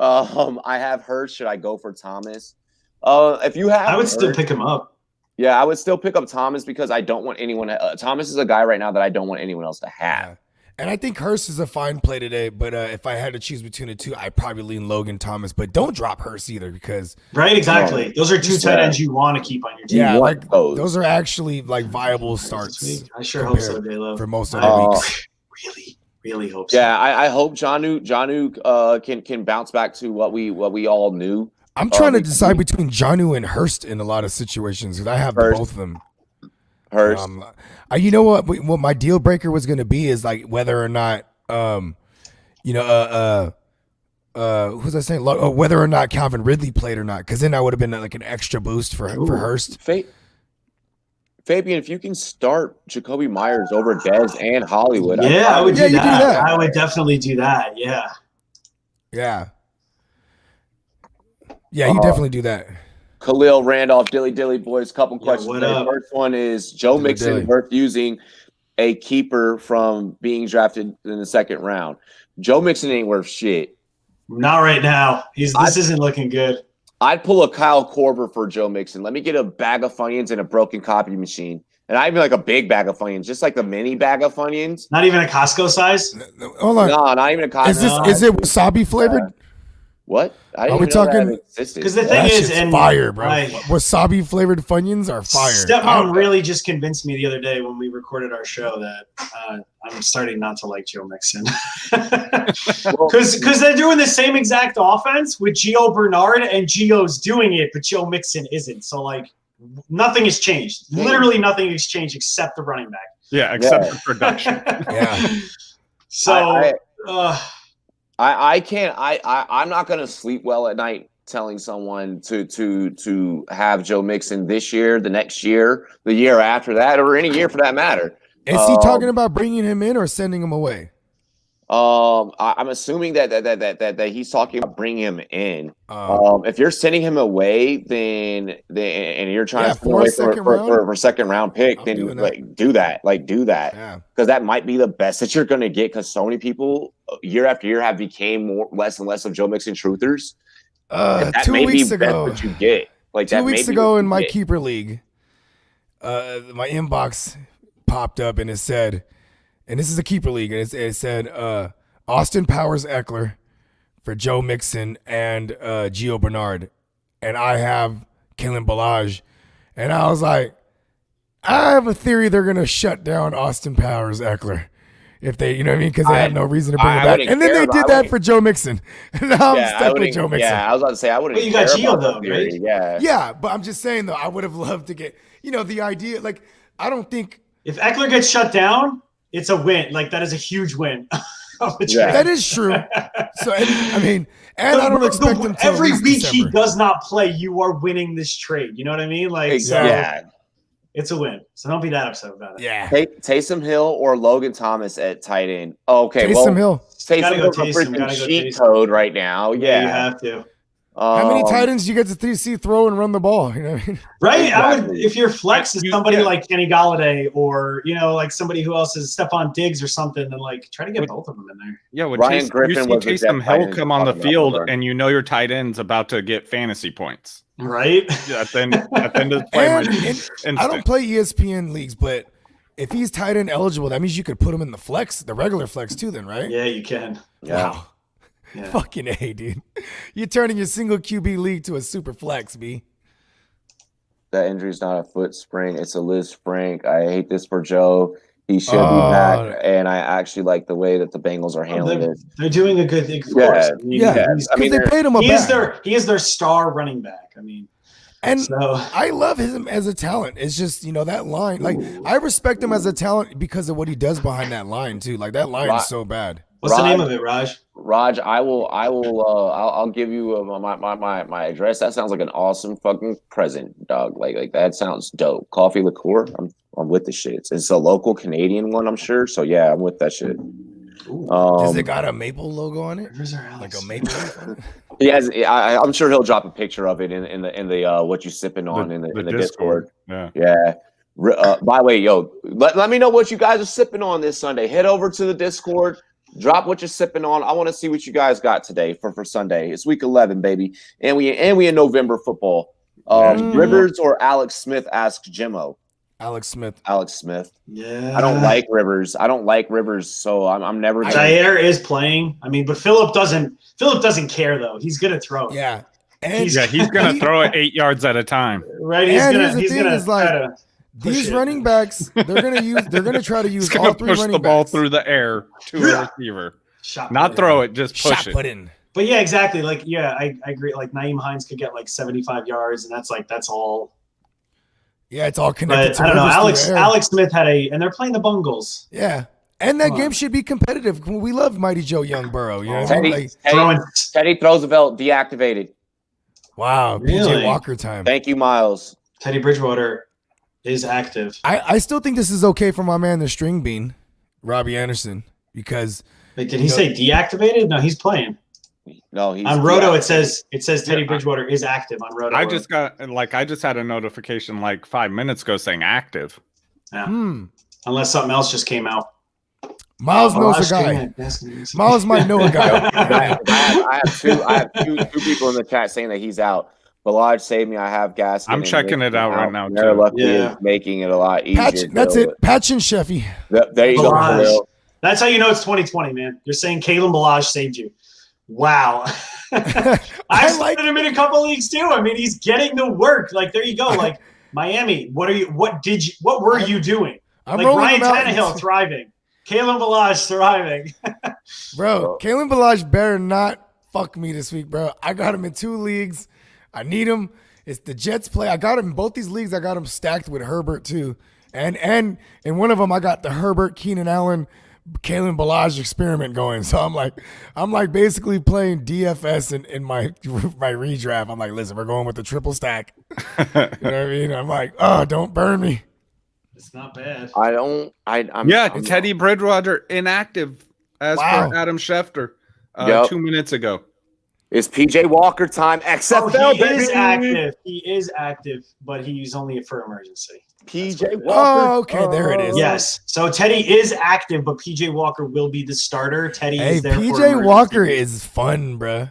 I have Hurst. Should I go for Thomas? If you have, I would still Hurst- pick him up. Yeah, I would still pick up Thomas because I don't want anyone. Thomas is a guy right now that I don't want anyone else to have. Yeah. And I think Hurst is a fine play today, but if I had to choose between the two, I'd probably lean Logan Thomas. But don't drop Hurst either because Right, exactly. No. Those are two Just, tight ends you want to keep on your team. yeah, want like those. those are actually like viable starts Sweet. I sure hope so, compared J-Lo. for most of I the weeks. really hope so. Yeah, I hope Jonnu can bounce back to what we all knew. I'm trying to decide between Jonnu and Hurst in a lot of situations because I have Hurst. both of them. Hurst. You know what my deal breaker was going to be is like whether or not who's I saying? Whether or not Calvin Ridley played or not, because then that would have been like an extra boost for Hurst. Fabian, if you can start Jacoby Myers over Dez and Hollywood, Yeah, I would Yeah, do you do that. that. I would definitely do that. Yeah. Yeah, you definitely do that. Khalil Randolph, Dilly boys, couple questions. what The up? first one is Joe Dilly Mixon Dilly. worth using a keeper from being drafted in the second round. Joe Mixon ain't worth shit. Not right now. This isn't looking good. I'd pull a Kyle Korver for Joe Mixon. Let me get a bag of Funyuns and a broken copy machine. And not even like a big bag of Funyuns, just like a mini bag of Funyuns. Not even a Costco size. Hold on. No, not even a copy. Is it wasabi flavored? What? I Are we didn't even know talking- that existed. Because the thing That is, shit's and fire, bro. Right. Wasabi flavored Funyuns are fire. Stepmom really just convinced me the other day when we recorded our show that I'm starting not to like Joe Mixon. Because they're doing the same exact offense with Gio Bernard, and Gio's doing it, but Joe Mixon isn't. So, like, nothing has changed. Literally nothing has changed except the running back. Yeah, except for production. Yeah. So, I can't. I'm not gonna sleep well at night telling someone to have Joe Mixon this year, the next year, the year after that, or any year for that matter. Is he talking about bringing him in or sending him away? I'm assuming that he's talking about bringing him in. If you're sending him away, then and you're trying to send him away for a second round pick, then do that. Yeah. Because that might be the best that you're going to get. Because so many people year after year have became less and less of Joe Mixon truthers. That 2 may be weeks best ago, what you get. Like 2 that weeks may be ago what in you my get. keeper league, my inbox popped up and it said, and this is a keeper league, and it said Austin Powers Eckler for Joe Mixon and Gio Bernard, and I have Kalen Ballage, and I was like, I have a theory they're gonna shut down Austin Powers Eckler. if they, you know what I mean? Because they had no reason to bring I it back. wouldn't And then care, they but did I that wouldn't- for Joe Mixon. Now I'm stuck with Joe Mixon. Yeah, I was about to say I wouldn't. But you got care Gio, about though, the theory, right? Yeah. Yeah, but I'm just saying though, I would have loved to get, the idea. Like, I don't think If Eckler gets shut down, it's a win. Like that is a huge win. Of the Yeah. trade. that is true. So and I don't expect him to every at least week December. he does not play. You are winning this trade. You know what I mean? Like, so Yeah. it's a win. So don't be that upset about it. Yeah, Taysom Hill or Logan Thomas at tight end. Okay, Taysom Hill. Taysom Gotta go Hill's a Taysom, freaking gotta go cheat Taysom. code right now. Yeah. You have to. How many Um, tight ends do you get to see throw and run the ball? You know what I mean? Right? I would Exactly. if your flex is somebody Yeah. like Kenny Galladay or like somebody who else is Stephon Diggs or something, then like try to get both of them in there. Yeah, when Ryan Griffin you was see the Jet Taysom tight Hill end come on the talking about field Auburn. and your tight end's about to get fantasy points. Right? Yeah, then at the end of the play, And I don't play ESPN leagues, but if he's tight end eligible, that means you could put him in the regular flex too. Then, right? Yeah, you can. Yeah. Wow. Yeah. Fucking A, dude. You're turning your single QB league to a super flex, B. That injury's not a foot sprain; it's a Liz Frank. I hate this for Joe. He should be back, and I actually like the way that the Bengals are handling it. They're doing a good thing. Of Yeah, course. I mean, Yeah, he's- I mean, Because they paid him a he is back. their star running back. I mean, And so I love him as a talent. It's just, that line. Like, I respect him as a talent because of what he does behind that line, too. Like, that line is so bad. what's the Raj- name of it, Raj? Raj, I'll give you my address. That sounds like an awesome fucking present, dog. Like that sounds dope. Coffee liqueur. I'm with the shit. It's a local Canadian one, I'm sure. So yeah, I'm with that shit. Does it got a maple logo on it? Where's our Like Alex? a maple leaf on it? He has. I'm sure he'll drop a picture of it in the what you sipping on in the Discord. Yeah. Yeah. By the way, yo, let me know what you guys are sipping on this Sunday. Head over to the Discord. Drop what you're sipping on. I want to see what you guys got today for Sunday. It's week 11, baby, and we in November football. Rivers or Alex Smith asks Jimmo. Alex Smith. Alex Smith. Yeah. I don't like Rivers. So I'm never. Jair is playing. I mean, but Philip doesn't care though. He's gonna throw it. Yeah. And Yeah, he's gonna throw it 8 yards at a time. Right. And here's the thing gonna is, like, try to push these it. running backs, they're gonna try to use He's gonna all three push running the ball backs. through the air to a receiver. Shot Not put throw in. it, just push Shot it. put in. But yeah, exactly. Like, yeah, I agree. Like Naeem Hines could get like 75 yards, and that's all. Yeah, it's all connected But to I don't know. Rivers through the air. Alex Smith and they're playing the Bungles. Yeah. And that Come game on. should be competitive. We love Mighty Joe Young Burrow. You know what I mean? Like, Teddy Roosevelt deactivated. wow, Really? PJ Walker time. Thank you, Miles. Teddy Bridgewater is active. I still think this is okay for my man, the string bean, Robbie Anderson, because Wait, did he say deactivated? No, he's playing. No, he's On Roto, deactivated. it says Teddy Bridgewater is active on Roto. I just had a notification like 5 minutes ago saying active. Yeah. Unless something else just came out. Miles knows a Last guy. game, yes. Miles might know a guy. I have two people in the chat saying that he's out. Balaj saved me. I have gas. I'm checking it out right now, too. Luckily Yeah. is making it a lot easier. Patch, that's it. Patch and Sheffy. There you go. Balaj. Khalil. That's how you know it's 2020, man. You're saying Kalen Balaj saved you. Wow. I started him in a couple leagues too. I mean, he's getting the work. Like, there you go. Like, Miami, what were you doing? I'm Like, rolling Ryan him out. Tannehill thriving. Kalen Balaj thriving. Bro, Kalen Balaj better not fuck me this week, bro. I got him in 2 leagues. I need him. It's the Jets play. I got him in both these leagues. I got him stacked with Herbert too. And in one of them, I got the Herbert, Keenan Allen, Kalen Balaj experiment going. So I'm like basically playing DFS in my redraft. I'm like, listen, we're going with the triple stack. You know what I mean? I'm like, oh, don't burn me. It's not bad. I'm Teddy Bridgewater inactive as Wow. per Adam Schefter Yep. 2 minutes ago. It's PJ Walker time. XFL, He is baby. active. He is active, but he's only for emergency. PJ Walker. Oh, okay, there it is. Yes. So Teddy is active, but PJ Walker will be the starter. Teddy Hey, is there for PJ emergency. Walker is fun, bruh.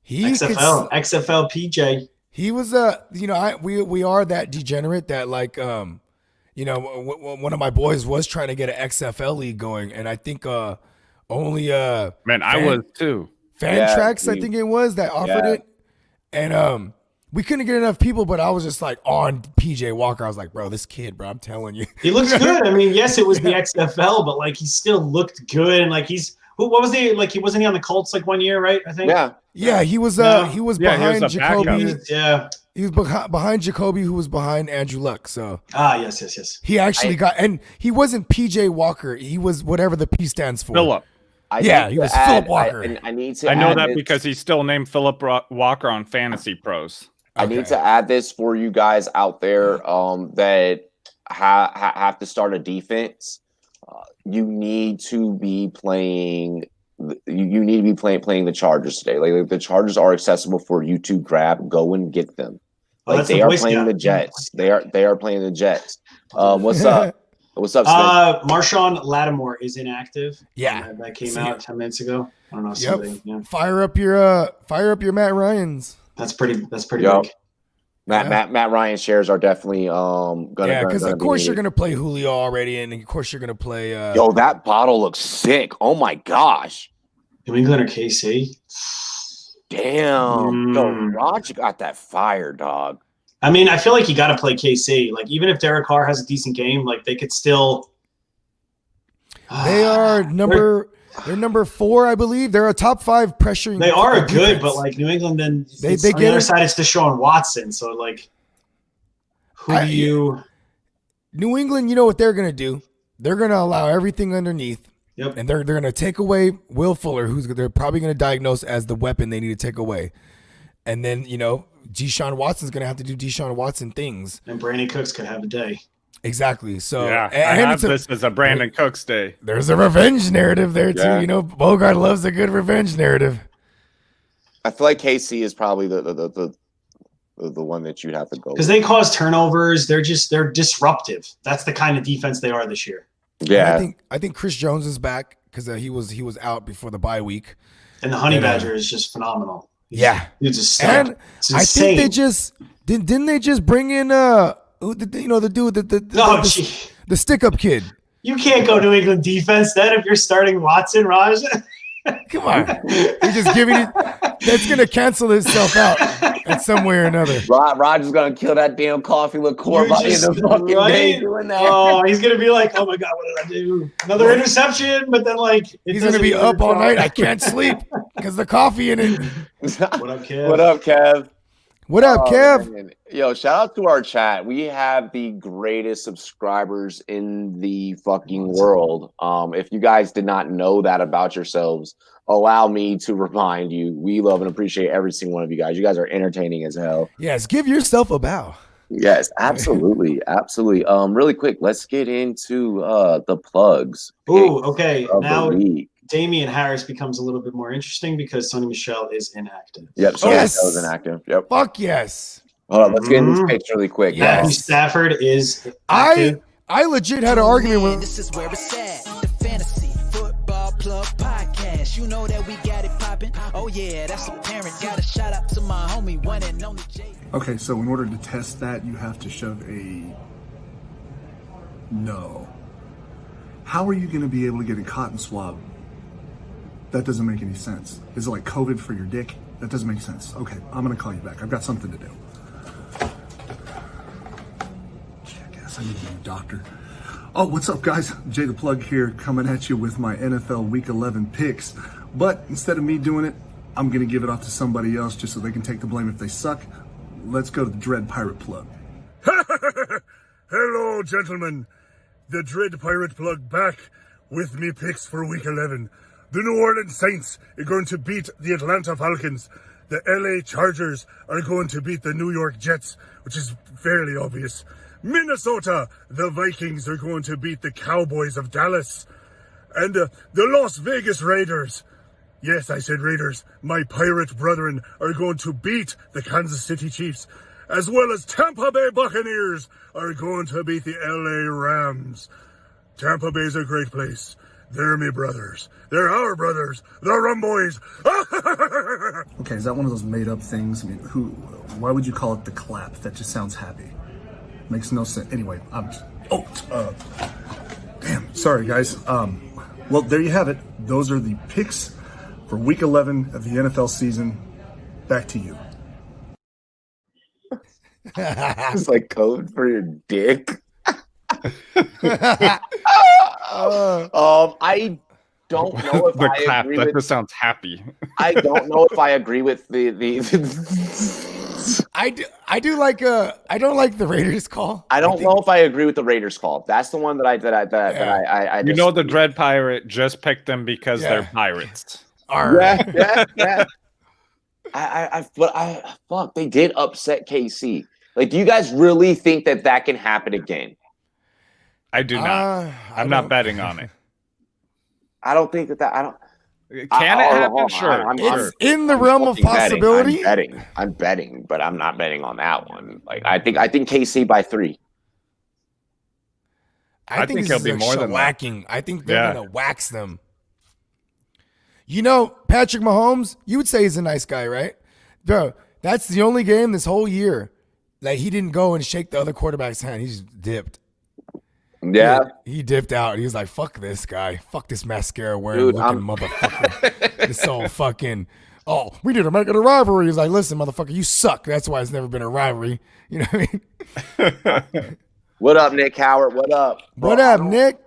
XFL PJ. He was we are that degenerate that like one of my boys was trying to get an XFL league going, and I think only Man, I was too. Fan Yeah, Tracks, I think it was that offered Yeah. it, and we couldn't get enough people, but I was just like on PJ Walker. I was like, bro, this kid, bro, I'm telling you. He looks good. I mean, yes, it was the XFL, but like he still looked good. And like what was he like? Wasn't he on the Colts like 1 year, right? I think. Yeah, he was behind Jacoby. Yeah. He was behind Jacoby, who was behind Andrew Luck. So yes. he actually and he wasn't PJ Walker. He was whatever the P stands for. Philip. He was Philip Walker. I need to. I know that because he's still named Philip Walker on Fantasy Pros. I need to add this for you guys out there that have to start a defense. You need to be playing. You need to be playing the Chargers today. Like the Chargers are accessible for you to grab. Go and get them. Like they are playing the Jets. They are playing the Jets. What's up? What's up, Smith? Marshawn Lattimore is inactive. Yeah, that came out 10 minutes ago. I don't know. Something. Yeah. Fire up your Matt Ryans. That's pretty big. Matt Ryan shares are definitely gonna. Yeah, because of course you're gonna play Julio already, and of course you're gonna play. Yo, that bottle looks sick. Oh my gosh. New England or KC? Damn. Yo, Raj got that fire, dog. I mean, I feel like you got to play KC. Like, even if Derek Carr has a decent game, like they could still. They are they're number 4, I believe. They're a top 5 pressuring. They are good, but like New England, then they on the other side, it's Deshaun Watson. So like, New England, you know what they're gonna do? They're gonna allow everything underneath. Yep. And they're gonna take away Will Fuller, who's they're probably gonna diagnose as the weapon they need to take away. And then, Deshaun Watson's going to have to do Deshaun Watson things. And Brandon Cooks could have a day. Exactly. So, I have this as a Brandon Cooks day. There's a revenge narrative there, too. Bogart loves a good revenge narrative. I feel like KC is probably the one that you'd have to go with. Because they cause turnovers. They're disruptive. That's the kind of defense they are this year. Yeah. And I think Chris Jones is back because he was out before the bye week. And the Honey Badger is just phenomenal. It's a stud. And I think they just didn't they just bring in the dude the stick up kid. You can't go New England defense then if you're starting Watson, Raj. Come on, you're just giving it. That's gonna cancel itself out in some way or another. Raj is gonna kill that damn coffee liqueur by the end of the fucking day doing that. Oh, he's gonna be like, oh my god, what did I do? Another interception, but then like he's gonna be up all night. I can't sleep because the coffee in it. What up, Kev? What up, Kev? What up, Kev? Man. Yo, shout out to our chat. We have the greatest subscribers in the fucking world. If you guys did not know that about yourselves, allow me to remind you, we love and appreciate every single one of you guys. You guys are entertaining as hell. Yes, give yourself a bow. Yes, absolutely. Absolutely. Really quick, let's get into the plugs. Ooh, okay. Now Damian Harris becomes a little bit more interesting because Sony Michel is inactive. Yep, Sony Michel is inactive. Yep. Fuck yes. Hold on, let's get into this picks really quick. Matthew Stafford is active. I legit had an argument with. This is where it's at. The Fantasy Football Club podcast. You know that we got it popping. Oh yeah, that's apparent. Got a shout out to my homie, one and only Jay. Okay, so in order to test that, you have to shove a no. How are you going to be able to get a cotton swab? That doesn't make any sense. Is it like COVID for your dick? That doesn't make sense. Okay, I'm going to call you back. I've got something to do. Jackass, I need a new doctor. Oh, what's up, guys? Jay the Plug here, coming at you with my NFL Week 11 picks. But instead of me doing it, I'm going to give it off to somebody else just so they can take the blame if they suck. Let's go to the Dread Pirate Plug. Hello, gentlemen. The Dread Pirate Plug back with me picks for Week 11. The New Orleans Saints are going to beat the Atlanta Falcons. The LA Chargers are going to beat the New York Jets, which is fairly obvious. Minnesota, the Vikings are going to beat the Cowboys of Dallas. And the Las Vegas Raiders, yes, I said Raiders, my pirate brethren, are going to beat the Kansas City Chiefs, as well as Tampa Bay Buccaneers are going to beat the LA Rams. Tampa Bay's a great place. They're me brothers. They're our brothers. The Rumboyz. Okay, is that one of those made-up things? I mean, why would you call it the clap? That just sounds happy. Makes no sense. Anyway, damn. Sorry, guys. Well, there you have it. Those are the picks for Week 11 of the NFL season. Back to you. It's like code for your dick. I don't know if The I clap, agree that with. just sounds happy. I don't know if I agree with the. I don't like the Raiders call. I don't know if I agree with the Raiders call. That's the one that I You know, the Dread Pirate just picked them because they're pirates. Yeah. Fuck, they did upset KC. Like, do you guys really think that can happen again? I do not. I'm not betting on it. I don't think that. I don't. Can it happen? Sure. It's in the realm of possibility. I'm betting, but I'm not betting on that one. Like, I think KC by 3. I think it'll be more than lacking. I think they're gonna wax them. You know, Patrick Mahomes, you would say he's a nice guy, right? Bro, that's the only game this whole year that he didn't go and shake the other quarterback's hand. He just dipped. Yeah. He dipped out. He was like, fuck this guy. Fuck this mascara wearing looking motherfucker. This whole fucking, we need to make it a rivalry. He's like, listen, motherfucker, you suck. That's why it's never been a rivalry. You know what I mean? What up, Nick Howard? What up? What up, Nick?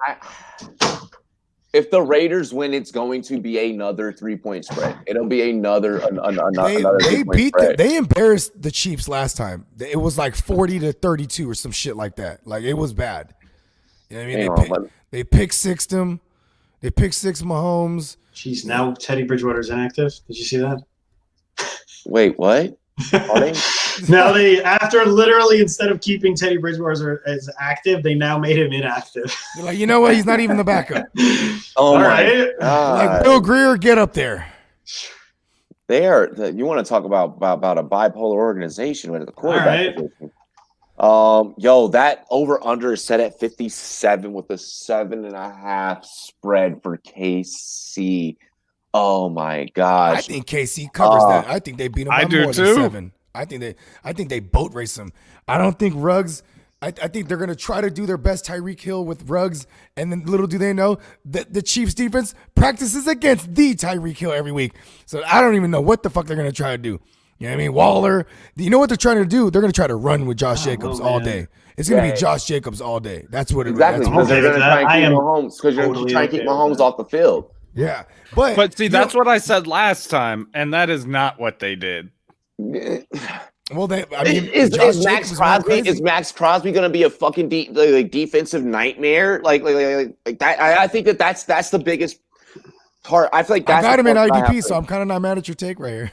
If the Raiders win, it's going to be another 3-point spread. It'll be another they beat spread. They embarrassed the Chiefs last time. It was like 40-32 or some shit like that. Like, it was bad. You know what I mean? They pick sixed him. They pick six Mahomes. Jeez, now Teddy Bridgewater's inactive. Did you see that? Wait, what? Are they? Now after literally instead of keeping Teddy Bridgewater as active, they now made him inactive. They're like, you know what? He's not even the backup. All right. Like, Bill Greer, get up there. They are. You want to talk about a bipolar organization with the quarterback position. That over under is set at 57 with a 7.5 spread for KC. Oh my gosh! I think KC covers that. I think they beat them by more than 7. I think they boat race them. I don't think Ruggs. I think they're gonna try to do their best Tyreek Hill with Ruggs, and then little do they know that the Chiefs defense practices against the Tyreek Hill every week. So I don't even know what the fuck they're gonna try to do. You know what I mean? Waller. You know what they're trying to do? They're gonna try to run with Josh Jacobs all day. It's gonna be Josh Jacobs all day. That's what it exactly. Because they're gonna try and keep Mahomes. Because you're gonna try and keep Mahomes off the field. Yeah, but see, that's what I said last time, and that is not what they did. Well, is Max Crosby going to be a fucking defensive nightmare? Like that? I think that's the biggest part. I feel like that's I got him in IDP, so I'm kind of not mad at your take right here.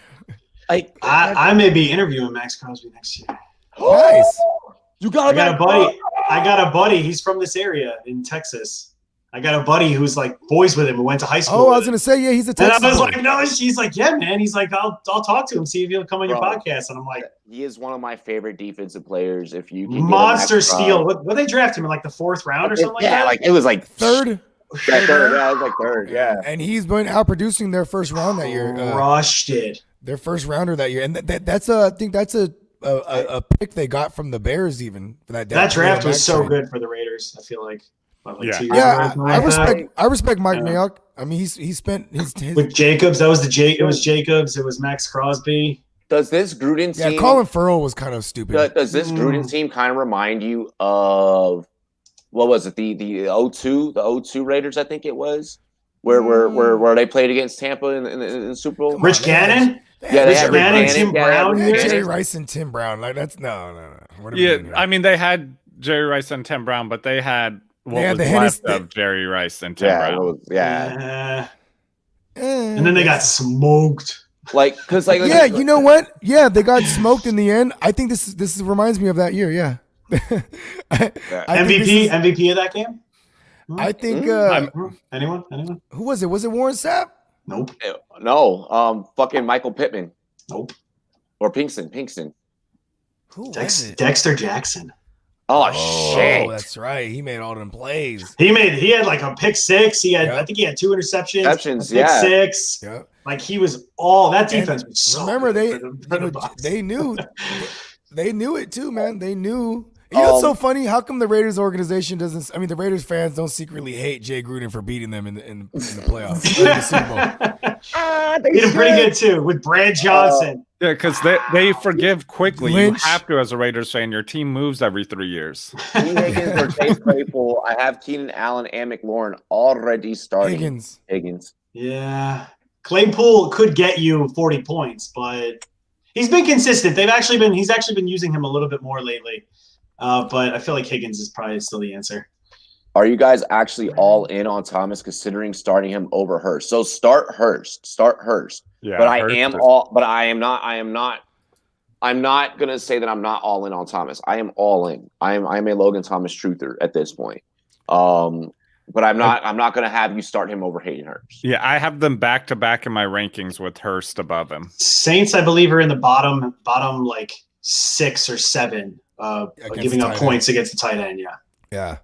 I may be interviewing Max Crosby next year. Nice. You got a buddy. I got a buddy. He's from this area in Texas. I got a buddy who's like boys with him who went to high school. Oh, I was gonna say, yeah, he's a Texas. And I was like, no, she's like, yeah, man. He's like, I'll talk to him, see if he'll come on your podcast. And I'm like, he is one of my favorite defensive players. If you can monster steal, what they draft him in like the 4th round or something like that? Yeah, like it was like third. Yeah, it was like third. Yeah, and he's been outproducing their first round that year. Crushed it. Their first rounder that year, and that's I think that's a pick they got from the Bears even for that. That draft was so good for the Raiders. I feel like. I respect Mike Mayock. I mean, he spent his with Jacobs. It was Jacobs. It was Max Crosby. Does this Gruden team? Yeah, Colin Farrell was kind of stupid. Does this Gruden team kind of remind you of what was it? The 02 Raiders, I think it was, where they played against Tampa in the Super Bowl. Rich Gannon. Yeah, Rich Gannon, Tim Brown. Jerry Rice and Tim Brown. Like that's no. I mean, they had Jerry Rice and Tim Brown, but they had. What was left of Jerry Rice and Tim Brown? And then they got smoked. Yeah, you know what? Yeah, they got smoked in the end. I think this reminds me of that year. Yeah. MVP of that game. I think. Anyone? Who was it? Was it Warren Sapp? Nope. No. Fucking Michael Pittman. Nope. Or Pinkston. Who? Dexter Jackson. Oh shit! That's right. He made all them plays. He had like a pick 6. I think he had 2 interceptions. Pick 6. Yep. Like he was all that defense. Was so remember good they knew it too, man. They knew You know what's so funny? How come the Raiders organization doesn't? I mean, the Raiders fans don't secretly hate Jay Gruden for beating them in the playoffs, in the Super Bowl. They did pretty good too with Brad Johnson. Yeah, because they forgive quickly. Lynch. You have to, as a Raiders fan. Your team moves every 3 years. T. Higgins or Chase Claypool. I have Keenan Allen and McLaurin already starting. Higgins. Yeah, Claypool could get you 40 points, but he's been consistent. He's actually been using him a little bit more lately. But I feel like Higgins is probably still the answer. Are you guys actually all in on Thomas, considering starting him over Hurst? So start Hurst. Yeah, but I am not. I'm not gonna say that I'm not all in on Thomas. I am all in. I'm a Logan Thomas truther at this point. But I'm not gonna have you start him over Hayden Hurst. Yeah, I have them back to back in my rankings with Hurst above him. Saints, I believe, are in the bottom like 6 or 7. Giving up points against the tight end. Yeah.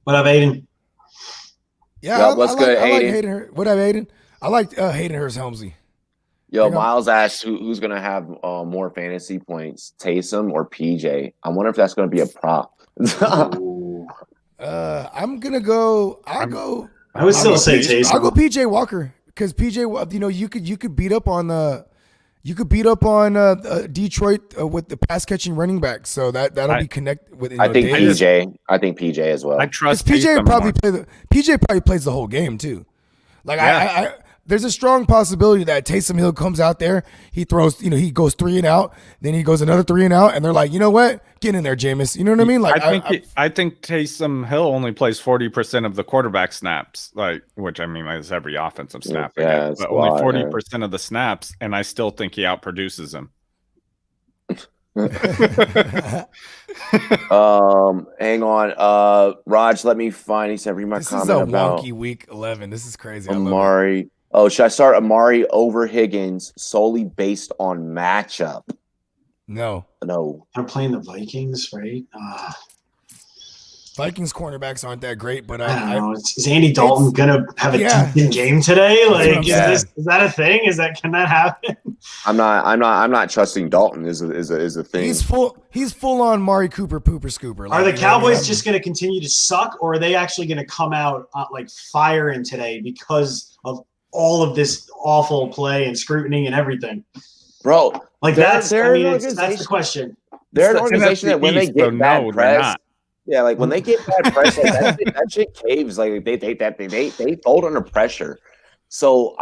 What up, Aiden? Yeah, what's good, Aiden? I like Hayden. What up, Aiden? I like Hayden Hurst Helmsley. Yo, Miles asked who's gonna have more fantasy points, Taysom or PJ. I wonder if that's gonna be a prop. I'm gonna go. I would still say Taysom. I'll go PJ Walker because PJ, you could beat up on Detroit with the pass catching running back, so that'll be connected with. I think PJ as well. I trust PJ probably plays the whole game too. Like I there's a strong possibility that Taysom Hill comes out there, he throws, he goes 3 and out, then he goes another 3 and out, and they're like, you know what, get in there, Jameis. You know what I mean? Like I think Taysom Hill only plays 40% of the quarterback snaps, which I mean is every offensive snap, but only 40% of the snaps, and I still think he outproduces him. Hang on. Raj, let me find. He said, read my comment about wonky week 11. This is crazy. Amari. Oh, should I start Amari over Higgins solely based on matchup? No. They're playing the Vikings, right? Vikings cornerbacks aren't that great, but I don't know. Is Andy Dalton gonna have a decent game today? Like, is that a thing? Can that happen? I'm not trusting Dalton is a thing. He's full on Mari Cooper pooper scooper. Are the Cowboys just gonna continue to suck, or are they actually gonna come out like firing today because of all of this awful play and scrutiny and everything? Bro, like that's the question. They're an organization that when they get bad press. Yeah, like when they get bad press, that shit caves. Like they fold under pressure. So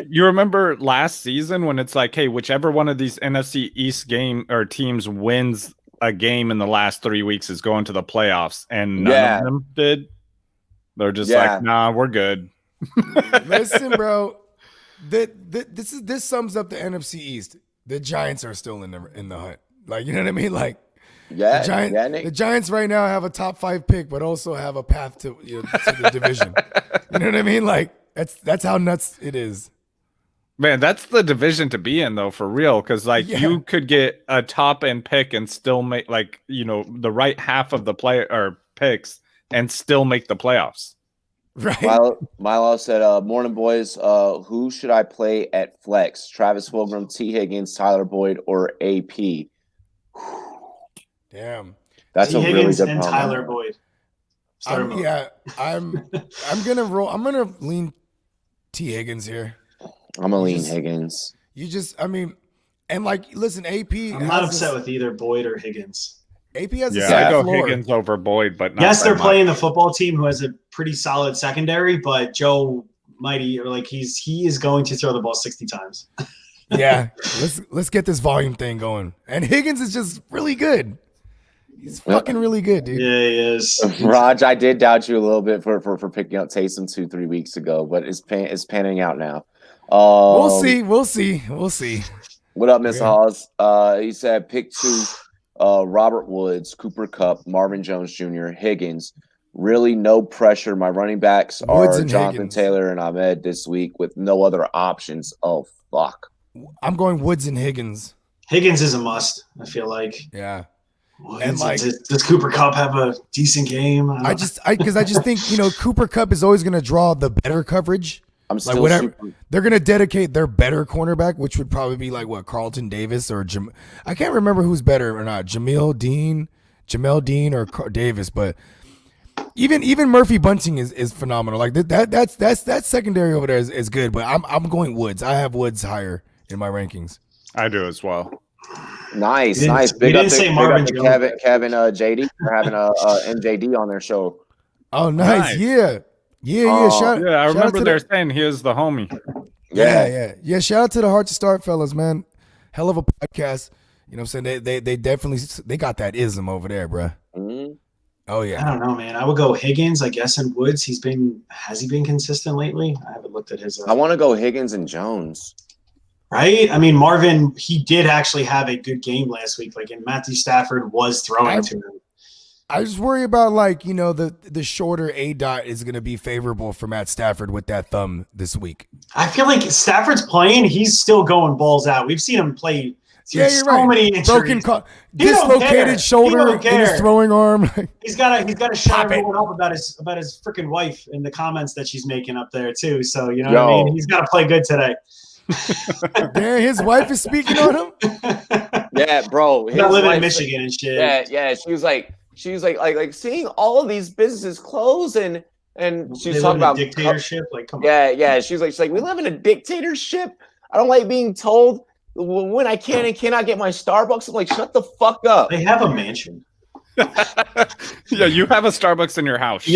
You remember last season when it's like, hey, whichever one of these NFC East teams wins a game in the last 3 weeks is going to the playoffs, and none of them did. They're just like, nah, we're good. Listen, bro, this sums up the NFC East. The Giants are still in the hunt. Like, you know what I mean? Like. The Giants right now have a top 5 pick, but also have a path to the division. You know what I mean? Like that's how nuts it is. Man, that's the division to be in, though, for real. Because you could get a top end pick and still make the right half of the picks and still make the playoffs. Right. Milo said, "Morning, boys. Who should I play at flex? Travis Fulgham, T. Higgins, Tyler Boyd, or AP?" Damn, that's T. a Higgins really good and problem. Tyler Boyd. I'm gonna roll. I'm gonna lean T. Higgins here. I'm gonna lean Higgins. Listen, AP. I'm not upset with either Boyd or Higgins. AP has I go floor. Higgins over Boyd, but not yes, they're playing the football team who has a pretty solid secondary, but Joe Mighty he is going to throw the ball 60 times. Yeah, let's get this volume thing going. And Higgins is just really good. He's fucking really good, dude. Yeah, he is. Raj, I did doubt you a little bit for picking up Taysom 2-3 weeks ago, but it's panning out now. We'll see. What up, Miss Hawes? He said pick 2, Robert Woods, Cooper Kupp, Marvin Jones Jr., Higgins. Really no pressure. My running backs are Jonathan Higgins. Taylor and Ahmed this week with no other options. Oh, fuck. I'm going Woods and Higgins. Higgins is a must, I feel like. Yeah. And does Cooper Kupp have a decent game? I just think Cooper Kupp is always going to draw the better coverage. They're going to dedicate their better cornerback, which would probably be Carlton Davis or I can't remember who's better or not. Jamil Dean, Jamel Dean or Davis, but even Murphy Bunting is phenomenal. Like that secondary over there is good, but I'm going Woods. I have Woods higher in my rankings. I do as well. Nice. We didn't say Marvin Jones. Kevin, JD for having MJD on their show. Oh, nice. Yeah. I remember they're saying he is the homie. Yeah. Shout out to the Heart to Start fellas, man. Hell of a podcast. You know what I'm saying? They definitely they got that ism over there, bro. Mm-hmm. Oh yeah. I don't know, man. I would go Higgins, I guess, and Woods. Has he been consistent lately? I haven't looked at his. I want to go Higgins and Jones. Right? I mean, Marvin, he did actually have a good game last week. Like, and Matthew Stafford was throwing to him. I just worry about the shorter A dot is going to be favorable for Matt Stafford with that thumb this week. I feel like Stafford's playing. He's still going balls out. We've seen him play. You're right. Many injuries. Dislocated shoulder in his throwing arm. He's got to shut everyone up about his freaking wife in the comments that she's making up there too. So you know what I mean. He's got to play good today. Damn, his wife is speaking on him. Yeah, bro. He's living in Michigan and shit. Yeah. She was like seeing all of these businesses close and she's talking about dictatorship. Like, come on. Yeah. She's like, we live in a dictatorship. I don't like being told when I can and cannot get my Starbucks. I'm like, shut the fuck up. They have a mansion. Yeah, you have a Starbucks in your house.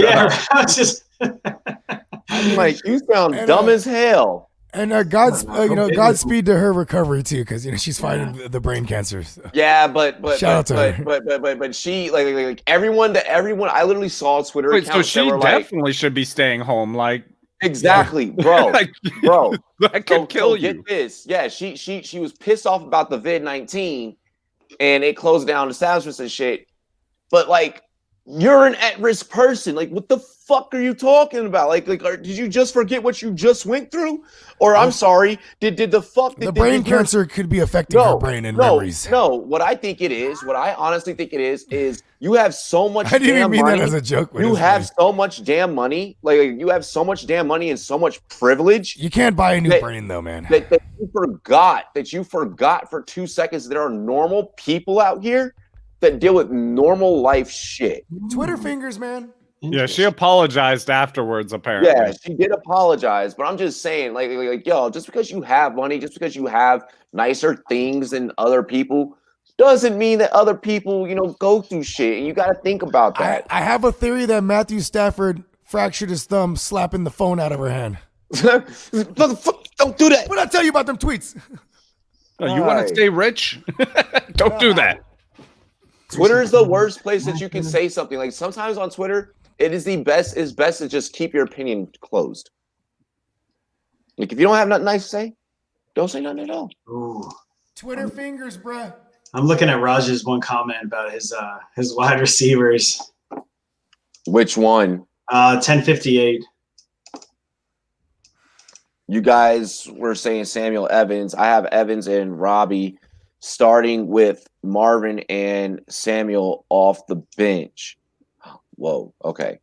I'm like, you sound dumb as hell. And Godspeed to her recovery too, because she's fighting the brain cancer. So. Yeah, but shout out to her. But she like everyone. I literally saw Twitter. Wait, so she definitely should be staying home. Like exactly, bro, bro. That could kill you. Get this, yeah. She was pissed off about the COVID-19, and it closed down establishments and shit. But like, you're an at-risk person. Like, what the fuck are you talking about? Like, did you just forget what you just went through? Or I'm sorry, did the brain cancer could be affecting her brain and memories? No, what I think it is, what I honestly think it is you have so much. I didn't even mean money. that as a joke. You have so much damn money. Like you have so much damn money and so much privilege. You can't buy a new brain though, man. That you forgot for 2 seconds there are normal people out here that deal with normal life shit. Twitter fingers, man. Yeah, she apologized afterwards, apparently. Yeah, she did apologize, but I'm just saying, like, yo, just because you have money, just because you have nicer things than other people, doesn't mean that other people, go through shit, and you got to think about that. I have a theory that Matthew Stafford fractured his thumb slapping the phone out of her hand. Don't do that. What did I tell you about them tweets? You want to stay rich? Don't do that. Twitter is the worst place that you can say something. Like sometimes on Twitter, it's best to just keep your opinion closed. Like if you don't have nothing nice to say, don't say nothing at all. Ooh. Twitter fingers, bruh. I'm looking at Raj's one comment about his wide receivers. Which one? 1058. You guys were saying Samuel Evans. I have Evans and Robbie starting with Marvin and Samuel off the bench. Whoa. Okay.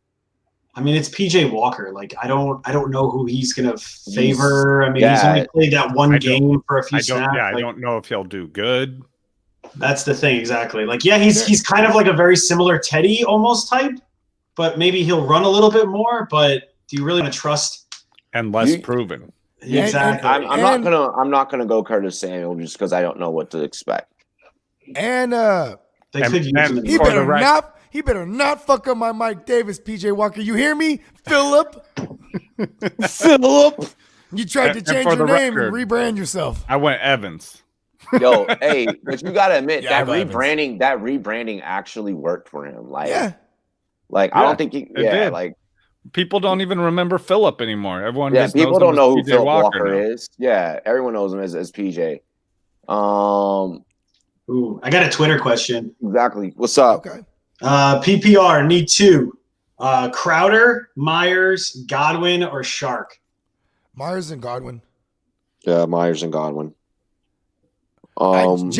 I mean, it's PJ Walker. Like, I don't know who he's gonna favor. I mean, he's only played that one game for a few snaps. Yeah, I don't know if he'll do good. That's the thing, exactly. Like, yeah, he's kind of like a very similar Teddy almost type, but maybe he'll run a little bit more. But do you really want to trust? And less proven. Exactly. I'm not gonna go Curtis Samuel just because I don't know what to expect. And they could use him. He better not fuck up my Mike Davis, PJ Walker. You hear me, Philip? Philip. You tried to change your name and rebrand yourself. I went Evans. Yo, hey, but you gotta admit that rebranding actually worked for him. Like, I don't think he did. Like people don't even remember Philip anymore. Everyone just people knows don't know who PJ Philip Walker now. is. Yeah, everyone knows him as PJ. Ooh, I got a Twitter question. Exactly. What's up? Okay. PPR need two. Crowder, Myers, Godwin, or Shark? Myers and Godwin. Yeah, Myers and Godwin. I don't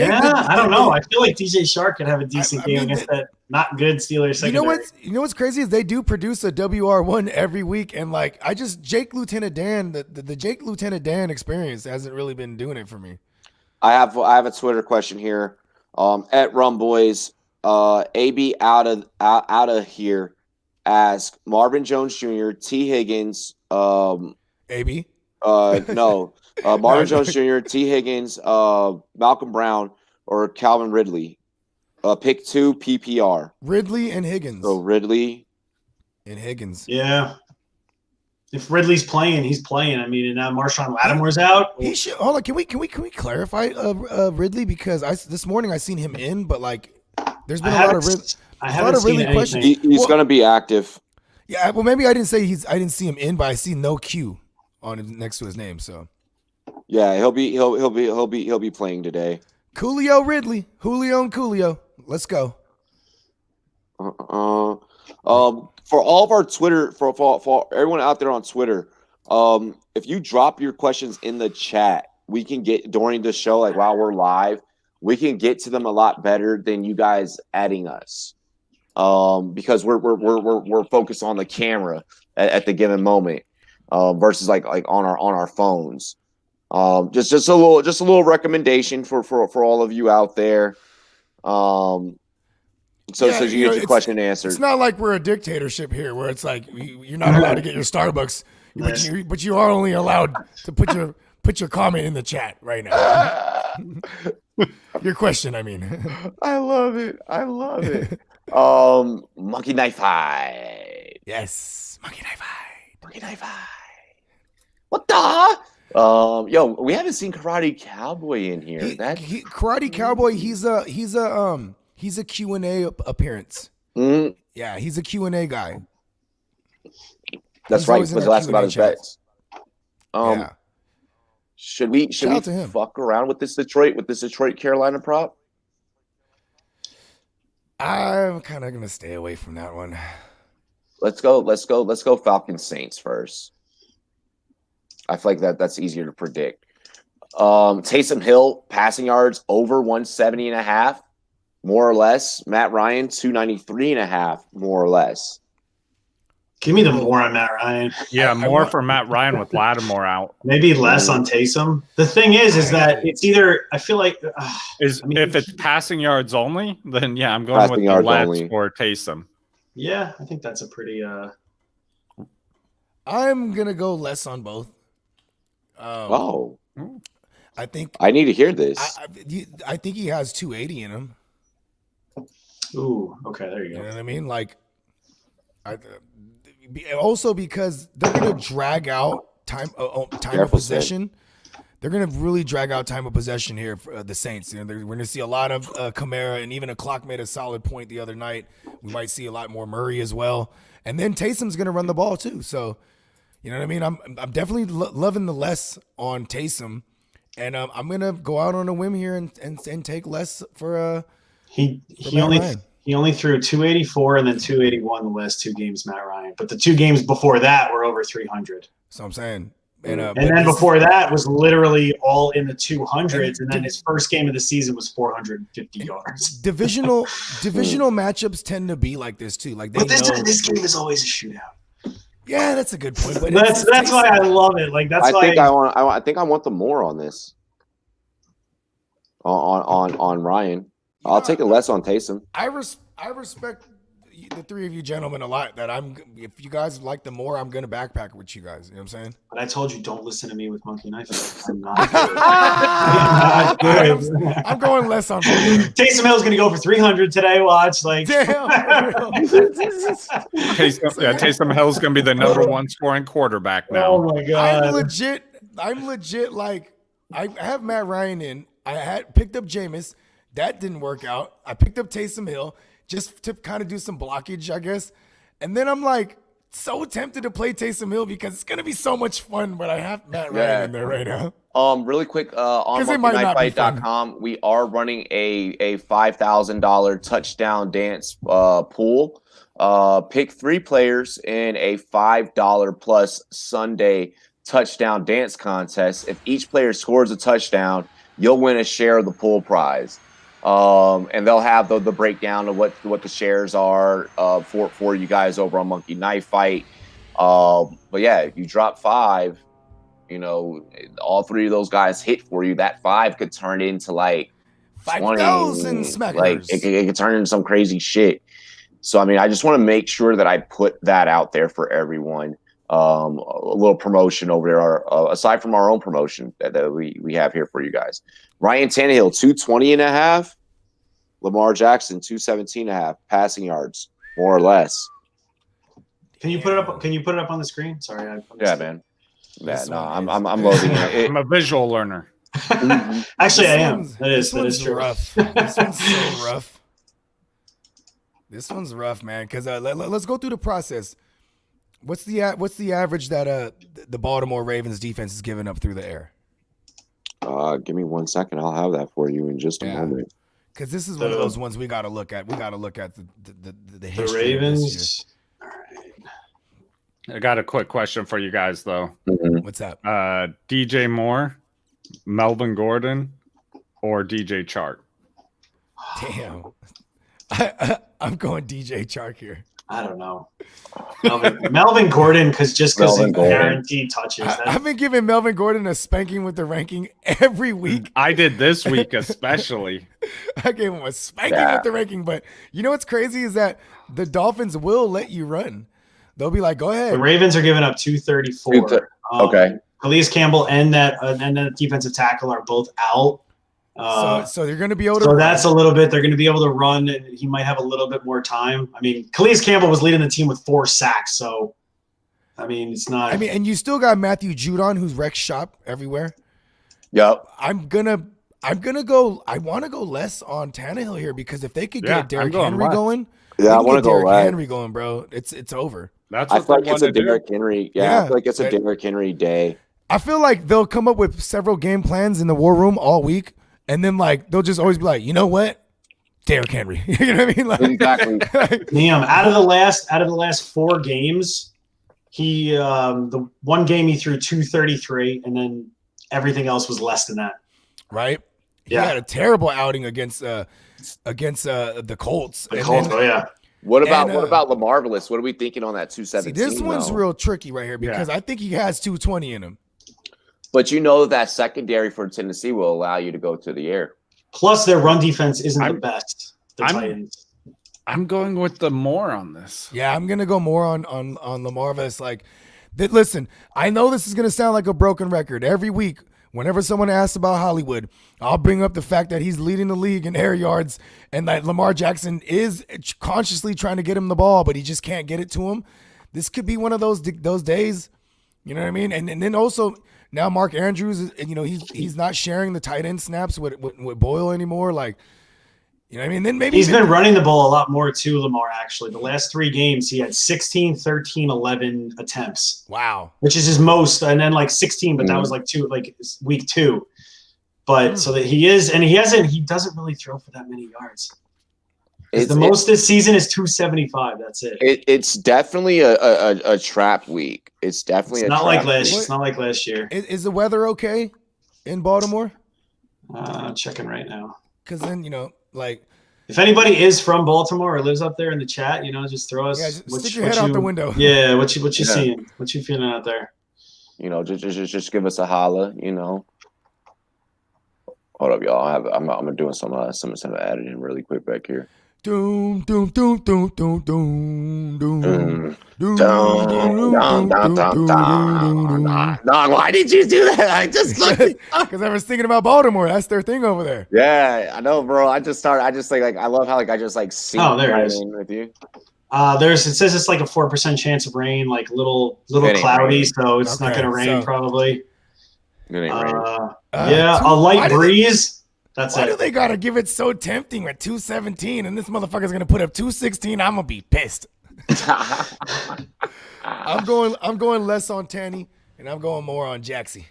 know. I feel like DJ Shark could have a decent game against that not good Steelers secondary. You know what's crazy is they do produce a WR1 every week, and like Jake Lieutenant Dan, the Jake Lieutenant Dan experience hasn't really been doing it for me. I have a Twitter question here. At Rumboyz, AB out of here. Ask Marvin Jones Jr., T. Higgins. AB. No. Marvin Jones Jr., T. Higgins, Malcolm Brown, or Calvin Ridley. Pick 2 PPR. Ridley and Higgins. So Ridley and Higgins. Yeah. If Ridley's playing, he's playing. I mean, and now Marshawn Lattimore's out. He should. Hold on. Can we clarify Ridley, because this morning I seen him in, but like there's been a lot of Ridley questions. He's going to be active. Yeah. Well, maybe I didn't see him in, but I see no Q on him next to his name. So yeah, he'll be playing today. Julio and Coolio. Let's go. For all of our Twitter, for everyone out there on Twitter, if you drop your questions in the chat, we can get during the show, like while we're live, we can get to them a lot better than you guys adding us, because we're focused on the camera at the given moment, versus like on our phones. Just a little recommendation for all of you out there. So you get your question answered. It's not like we're a dictatorship here, where it's like you're not allowed to get your Starbucks, but you are only allowed to put your comment in the chat right now. Your question, I mean. I love it. Monkey Knife Fight. Yes, Monkey Knife Fight. What the? Yo, we haven't seen Karate Cowboy in here. Karate Cowboy, he's a Q&A appearance. Mm-hmm. Yeah, he's a Q&A guy. That's right. He was last about his bets. Yeah. Should we fuck around with this Detroit Carolina prop? I'm kind of gonna stay away from that one. Let's go Falcons Saints first. I feel like that's easier to predict. Taysom Hill passing yards over 170.5. More or less. Matt Ryan, 293.5, more or less. Give me the more on Matt Ryan. Yeah, more for Matt Ryan with Lattimore out. Maybe less on Taysom. The thing is that it's either, I feel like. If it's passing yards only, then yeah, I'm going with the less or Taysom. Yeah, I think that's a pretty. I'm going to go less on both. I think. I need to hear this. I think he has 280 in him. Ooh, okay, there you go. You know what I mean? Like, also because they're going to drag out time of possession. They're going to really drag out time of possession here for the Saints. You know, we're going to see a lot of Kamara, and even a clock made a solid point the other night. We might see a lot more Murray as well. And then Taysom's going to run the ball too. So, you know what I mean? I'm definitely loving the less on Taysom. And I'm going to go out on a whim here and take less for He only threw 284 and then 281 the last 2 games, Matt Ryan. But the 2 games before that were over 300. So I'm saying. And then before that was literally all in the 200s. And then his first game of the season was 450 yards. Divisional matchups tend to be like this too. Like, this game is always a shootout. Yeah, that's a good point. But that's why I love it. Like I think I want the more on this. On Ryan. I'll take it less on Taysom. I respect the 3 of you gentlemen a lot. That if you guys like the more, I'm gonna backpack with you guys. You know what I'm saying? But I told you, don't listen to me with Monkey Knife. I'm not good. I'm going less on Taysom Hill's gonna go for 300 today. Watch, like damn. Taysom Hill's gonna be the number 1 scoring quarterback now. Oh my god! I'm legit. Like, I have Matt Ryan in. I had picked up Jameis. That didn't work out. I picked up Taysom Hill just to kind of do some blockage, I guess. And then I'm like so tempted to play Taysom Hill because it's going to be so much fun, but I have Matt Ryan in there right now. Really quick, on monkeyknifefight.com, we are running a $5,000 touchdown dance pool. Pick 3 players in a $5 plus Sunday touchdown dance contest. If each player scores a touchdown, you'll win a share of the pool prize. And they'll have the breakdown of what the shares are for you guys over on Monkey Knife Fight. But yeah, if you drop 5, you know, all 3 of those guys hit for you. That 5 could turn into like 5,000 smackers. Like it could turn into some crazy shit. So I mean, I just want to make sure that I put that out there for everyone. A little promotion over there, aside from our own promotion that we have here for you guys. Ryan Tannehill, 220.5. Lamar Jackson, 217.5 passing yards, more or less. Can you put it up? Can you put it up on the screen? Sorry. Yeah, man. Yeah, no, I'm loading it. I'm a visual learner. Actually, I am. That is true. Rough. This one's so rough. This one's rough, man. Because let's go through the process. What's the average that the Baltimore Ravens defense is giving up through the air? Give me 1 second. I'll have that for you in just a moment. Because this is one of those ones we got to look at. We got to look at the history. The Ravens. All right. I got a quick question for you guys, though. What's up? DJ Moore, Melvin Gordon, or DJ Chark? Damn. I'm going DJ Chark here. I don't know. Melvin Gordon, because he guaranteed touches. I've been giving Melvin Gordon a spanking with the ranking every week. I did this week especially. I gave him a spanking with the ranking, but you know what's crazy is that the Dolphins will let you run. They'll be like, go ahead. The Ravens are giving up 234. Okay. Calais Campbell and that defensive tackle are both out. So they're going to be able to. So that's a little bit. They're going to be able to run, and he might have a little bit more time. I mean, Calais Campbell was leading the team with 4 sacks. So, I mean, it's not. I mean, and you still got Matthew Judon, who's wrecked shop everywhere. Yep. I'm gonna go. I want to go less on Tannehill here because if they could get Derrick Henry going, I want to go Derrick Henry going, bro. It's over. That's I feel like it's a Derrick Henry. Yeah, I feel like it's a Derrick Henry day. I feel like they'll come up with several game plans in the war room all week. And then, they'll just always be like, you know what? Derrick Henry. You know what I mean? Exactly. Liam, out of the last 4 games, he the one game he threw 233, and then everything else was less than that. Right? He Yeah. had a terrible outing against the Colts. What about LaMarvelous? What are we thinking on that 217? This one's real tricky right here because I think he has 220 in him. But you know that secondary for Tennessee will allow you to go to the air. Plus, their run defense isn't the best. The Titans. I'm going with the Moore on this. Yeah, I'm gonna go more on LaMarvelous. Listen, I know this is gonna sound like a broken record every week. Whenever someone asks about Hollywood, I'll bring up the fact that he's leading the league in air yards and that Lamar Jackson is consciously trying to get him the ball, but he just can't get it to him. This could be one of those days. You know what I mean? And then also. Now Mark Andrews, he's not sharing the tight end snaps with Boyle anymore. You know what I mean? Then maybe he's been running the ball a lot more too, Lamar, actually. The last 3 games, he had 16, 13, 11 attempts. Wow. Which is his most, and then 16, but that was week 2. But so that he doesn't really throw for that many yards. The most this season is 275. That's it. It's definitely a trap week. It's definitely not like last year. Is the weather okay in Baltimore? Checking right now. Because then if anybody is from Baltimore or lives up there in the chat, just throw us. Stick your head out the window. Yeah, what you seeing? What you feeling out there? Just give us a holla. Hold up, y'all. I'm doing some editing really quick back here. Doom, doom, doom, doom, doom, doom, doom. Why did you do that? I just because I was thinking about Baltimore. That's their thing over there. Yeah, I know, bro. I love how I just see there it is. with you. It says it's like a 4% chance of rain, little cloudy, so it's not gonna rain probably. It ain't rain. A light breeze. Why do they gotta give it so tempting at 217 and this motherfucker's gonna put up 216? I'm gonna be pissed. I'm going less on Tanny and I'm going more on Jaxie.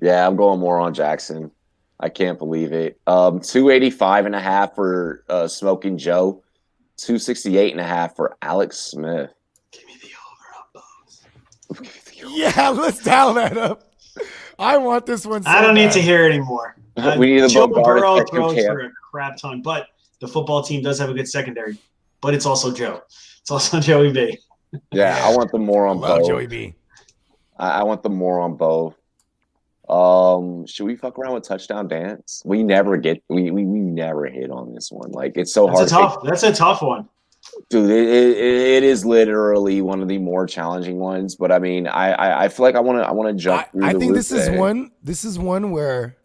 Yeah, I'm going more on Jackson. I can't believe it. 285.5 for Smoking Joe. 268.5 for Alex Smith. Give me the over on both. Yeah, let's dial that up. I want this one. I don't need to hear anymore. We need Joe Burrow throws for a crap ton, but the football team does have a good secondary. But it's also Joe. It's also Joey B. Yeah, I want the more on both. Joey B. I want the more on both. Should we fuck around with touchdown dance? We never hit on this one. Like it's so hard. That's a tough one. Dude, it is literally one of the more challenging ones. But I mean, I feel like I want to jump. I think this is one. This is one where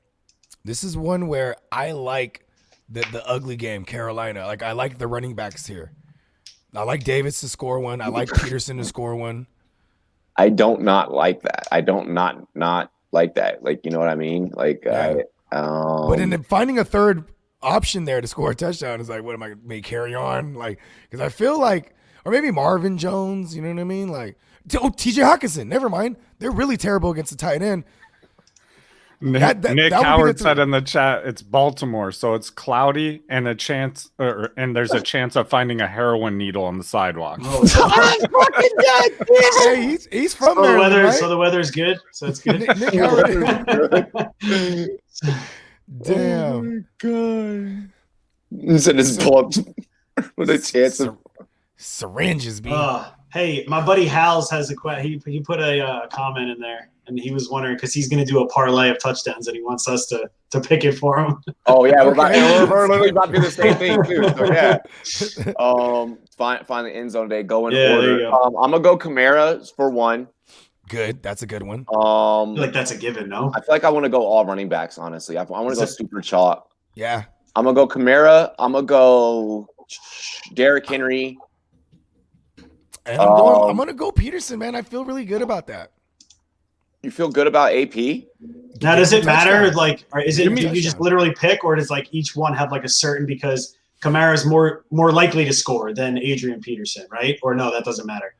I like the ugly game, Carolina. Like I like the running backs here. I like Davis to score one. I like Peterson to score one. I don't not like that. I don't not like that. Like you know what I mean? Like, yeah. But in finding a third option there to score a touchdown is like, what am I may carry on? Like, because I feel like, or maybe Marvin Jones. You know what I mean? Like, T.J. Hawkinson. Never mind. They're really terrible against the tight end. Nick Howard said in the chat it's Baltimore, so it's cloudy and there's a chance of finding a heroin needle on the sidewalk. Hey, he's from so there. The weather, right? So the weather's good. So it's good. Nick Howard. Damn. God. So this ball with a chance of syringes being. Hey, my buddy Hal's has he put a comment in there, and he was wondering because he's going to do a parlay of touchdowns, and he wants us to pick it for him. Oh yeah, we're literally about to do the same thing too. So yeah, find the end zone day. Go in order. There you go. I'm gonna go Kamara for one. Good, that's a good one. I feel like that's a given, no? I feel like I want to go all running backs. Honestly, I want to go super chalk. Yeah, I'm gonna go Kamara. I'm gonna go Derrick Henry. And I'm gonna go Peterson, man. I feel really good about that. You feel good about AP? Now, does it matter? Like, or is it? Do you just literally pick, or does like each one have like a certain because Kamara's more likely to score than Adrian Peterson, right? Or no, that doesn't matter.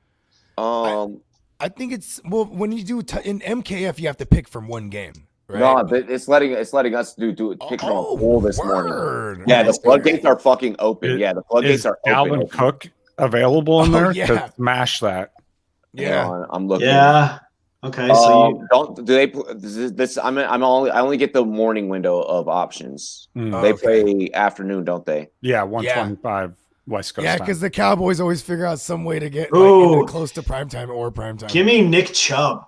I think it's when you do in MKF, you have to pick from one game. Right? No, but it's letting us do pick from a pool this morning. Yeah, the floodgates are fucking open. Yeah, the floodgates are open. Alvin Cook available in there? Yeah. Smash that. Yeah, I'm looking. Yeah. Okay. So I only get the morning window of options. They play afternoon, don't they? Yeah, 125 West Coast. Yeah, time. because the Cowboys always figure out some way to get like, close to primetime or primetime. Give me Nick Chubb.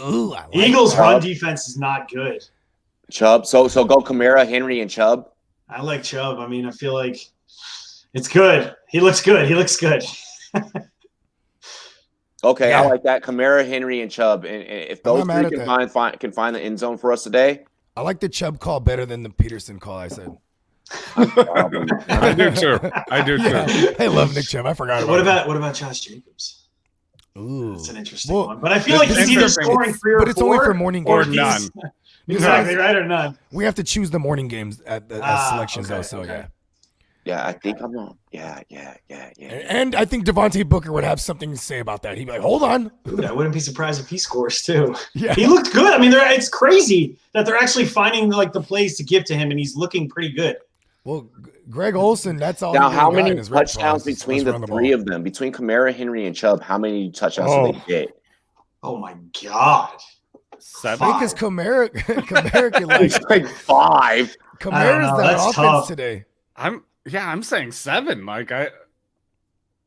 Ooh, I like Eagles' run defense is not good. Chubb. So go Kamara, Henry, and Chubb. I like Chubb. I mean, I feel like it's good. He looks good. Okay, yeah. I like that. Kamara, Henry, and Chubb. And if those three can find the end zone for us today. I like the Chubb call better than the Peterson call, I said. I do too. Yeah, I love Nick Chubb. I forgot about What about Josh Jacobs? Ooh, that's an interesting one. But I feel like he's either scoring 3 or 4. But it's only for morning games. Or none. Exactly, right, or none. We have to choose the morning games at the selections, though. So yeah. Yeah, I think I'm on. Yeah. And I think Devontae Booker would have something to say about that. He'd be like, "Hold on." Dude, I wouldn't be surprised if he scores too. Yeah, he looked good. I mean, it's crazy that they're actually finding like the plays to give to him, and he's looking pretty good. Well, Greg Olsen, that's all. Now, how many touchdowns between the three of them, between Kamara, Henry, and Chubb? How many touchdowns did they get? Oh my God, 7. Because Kamara can like 5. Kamara's that offense tough today. I'm saying 7. Like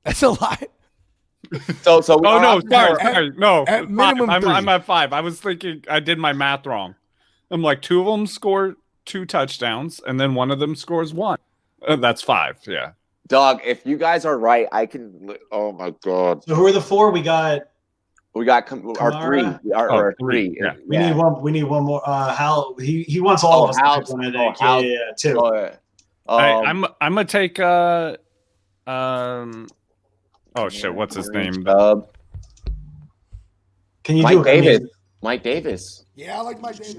that's a lot. So sorry. No. At minimum, I'm at 5. I was thinking I did my math wrong. I'm like 2 of them score 2 touchdowns, and then one of them scores 1. That's 5. Yeah. Dog, if you guys are right, I can. Oh my God. So who are the 4? We got our 3. Our 3. Yeah. We need one more. Hal, he wants all of us to pick one, I think. Yeah, 2. I'm gonna take oh shit, what's his name? Can you Mike Davis? Mike Davis. Yeah, I like Mike Davis.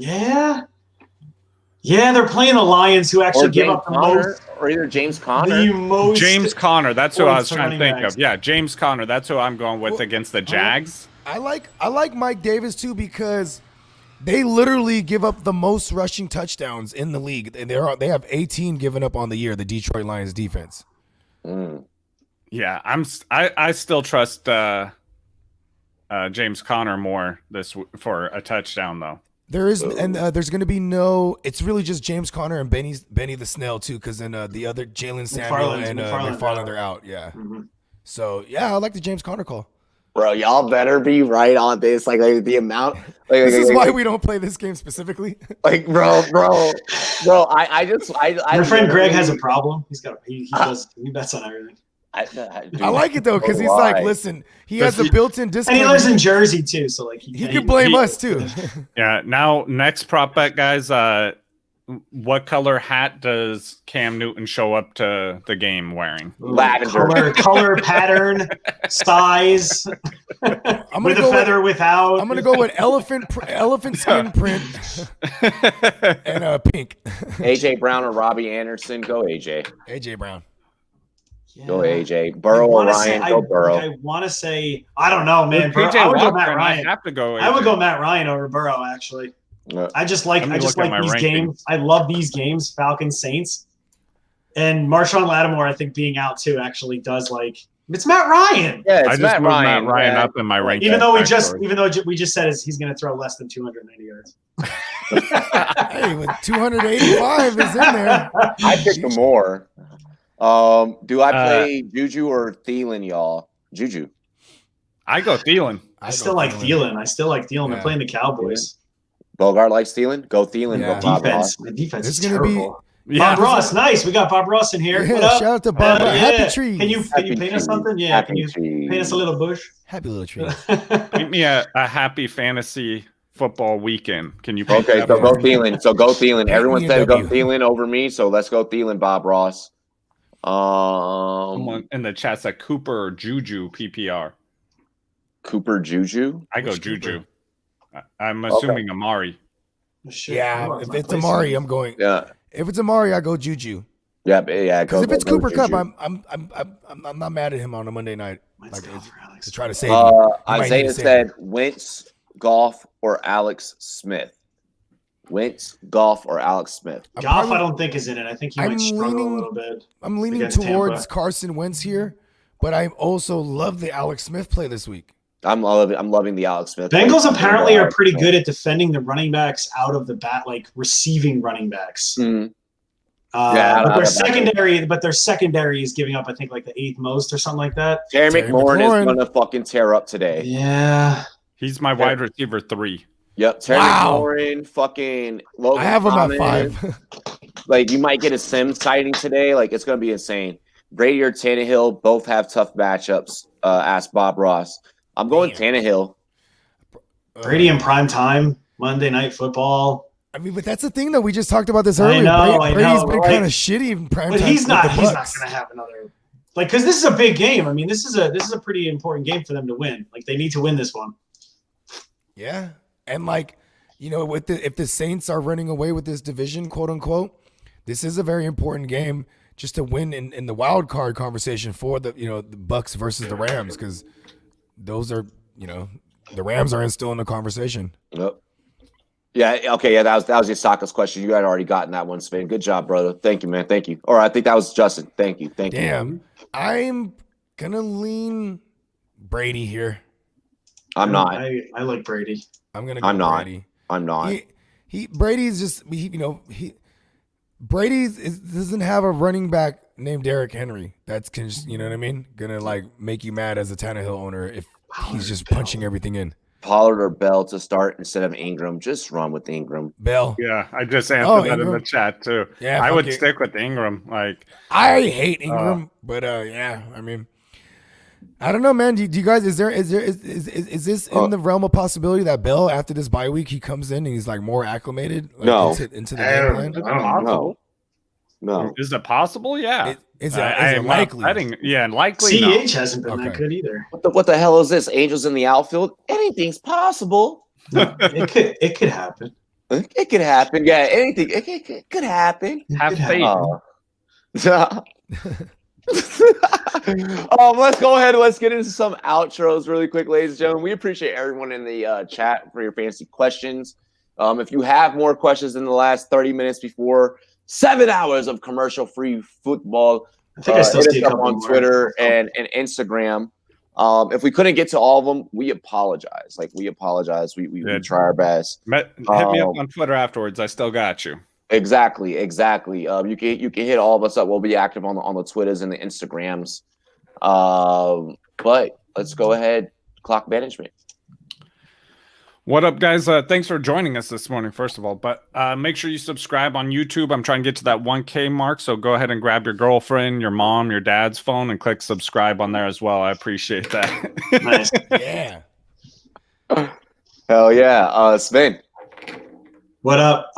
Yeah, they're playing the Lions, who actually give up the most. Or either James Conner. James Conner. That's who I was trying to think of. Yeah, James Conner. That's who I'm going with against the Jags. I like Mike Davis too because they literally give up the most rushing touchdowns in the league. They have 18 given up on the year. The Detroit Lions defense. Yeah, I still trust James Conner more for a touchdown though. There's going to be no. It's really just James Conner and Benny the Snell too, because then the other Jalen Samuel and McFarland they're out. Yeah. Mm-hmm. So yeah, I like the James Conner call. Bro, y'all better be right on this. Like the amount. This is why we don't play this game specifically. Like, bro. Your friend Greg has a problem. He bets on everything. I like it though, because he's like, listen, he has a built-in disclaimer. And he lives in Jersey too, so like he can blame us too. Yeah. Now, next prop bet, guys. What color hat does Cam Newton show up to the game wearing? Lavender. Color, pattern, size. I'm with a feather, without. I'm gonna go with elephant skin print and pink. AJ Brown or Robbie Anderson? Go AJ. AJ Brown. Yeah. Go AJ. Burrow or Ryan? Go Burrow. I want to say I don't know, man. I would go Matt Ryan. I have to go. AJ. I would go Matt Ryan over Burrow actually. I just like these rankings. games. I love these games, Falcons Saints, and Marshawn Lattimore. I think being out too actually does like it's Matt Ryan. Yeah, it's I just Matt moved Ryan. Matt Ryan up in my rankings. Even though we just said he's going to throw less than 290 yards. Hey, with 285 is in there. I picked the more. Do I play Juju or Thielen, y'all? Juju. I go Thielen. I still like Thielen. Yeah. They're playing the Cowboys. Bogart likes Thielen. Go Thielen. Yeah. Go Bob Ross. The defense is gonna be- terrible. Yeah. Bob Ross, nice. We got Bob Ross in here. Yeah, What up? shout out to Bob. Happy trees. Can you Happy paint us trees. something? Yeah. Happy Can you trees. paint us a little bush? Happy little tree. Paint me a happy fantasy football weekend. Can you paint Okay, that so for go me? Thielen. So go Thielen. Everyone me a said go W. Thielen over me, so let's go Thielen, Bob Ross. Someone in the chat said Cooper or Juju PPR. Cooper Juju. I go Which Juju. I'm assuming Amari. Shit, Yeah, hold on, if my it's place Amari, is- I'm going. Yeah. If it's Amari, I go Juju. Yeah. Because if it's go Cooper Cup, Juju. I'm not mad at him on a Monday night. Might Like, stay for Alex. to try to save you. You might need Isaiah to save said Wentz, Goff, or Alex Smith. Wentz, Goff, or Alex Smith. I'm Goff, probably- I don't think is in it. I think he I'm might struggle leaning- a little bit. I'm leaning against towards Tampa. Carson Wentz here, but I also love the Alex Smith play this week. I'm loving the Alex Smith. Bengals apparently are pretty good at defending the running backs out of the bat, like receiving running backs. Mhm. But their secondary is giving up, I think, like the 8th most or something like that. Terry Terry McLaurin McLaurin. is gonna fucking tear up today. Yeah. He's my wide receiver 3. Yep, Terry Wow. McLaurin, fucking Logan I have him at Thomas. 5. Like you might get a Sims sighting today. Like it's gonna be insane. Brady or Tannehill both have tough matchups. Asked Bob Ross. I'm going Tannehill. Brady in prime time, Monday Night Football. I mean, but that's the thing, though. We just talked about this I earlier. know, Brady's been right? kind of shitty in prime But time. he's with not the going Bucks. to have another because this is a big game. I mean, this is a pretty important game for them to win. Like they need to win this one. Yeah, and like if the Saints are running away with this division, quote unquote, this is a very important game just to win in the wild card conversation for the the Bucks versus the Rams, because those are the Rams are still in the conversation. Yep. Yeah. Okay. Yeah. That was your Saka's question. You had already gotten that one, Sven. Good job, brother. Thank you, man. Thank you. Or I think that was Justin. Thank you. Thank you. Damn, I'm gonna lean Brady here. I'm not. I like Brady. I'm gonna go I'm not. Brady. I'm not. Brady's just Brady doesn't have a running back named Derrick Henry. That's you know what I mean? Gonna like make you mad as a Tannehill owner if he's just punching everything in. Pollard or Bell to start instead of Ingram. Just run with Ingram. Bell. Yeah, I just answered that in Ingram. the chat too. Yeah, I fuck would it. stick with Ingram. Like I hate Ingram, but yeah, I mean, I don't know, man. Do you guys is this in the realm of possibility that Bell after this bye week he comes in and he's like more acclimated No. into the game plan? No. Is it possible? Yeah. Is I it am not likely? betting. Yeah, likely. No. CH hasn't been that Okay. good either. What the hell is this? Angels in the outfield? Anything's possible. No, it could happen. It could happen. Yeah, anything. It could happen. Have faith. Let's go ahead. Let's get into some outros really quick, ladies and gentlemen. We appreciate everyone in the chat for your fantasy questions. If you have more questions in the last 30 minutes before 7 hours of commercial-free football, I think I still hit see a us up couple on more. Twitter and Instagram. If we couldn't get to all of them, we apologize. We apologize. We try our best. Hit me up on Twitter afterwards. I still got you. Exactly. You can hit all of us up. We'll be active on the Twitters and the Instagrams. But let's go ahead. Clock Management. What up, guys? Thanks for joining us this morning, first of all. But make sure you subscribe on YouTube. I'm trying to get to that 1K mark, so go ahead and grab your girlfriend, your mom, your dad's phone, and click subscribe on there as well. I appreciate that. Nice. Yeah. Hell yeah. Sven. What up?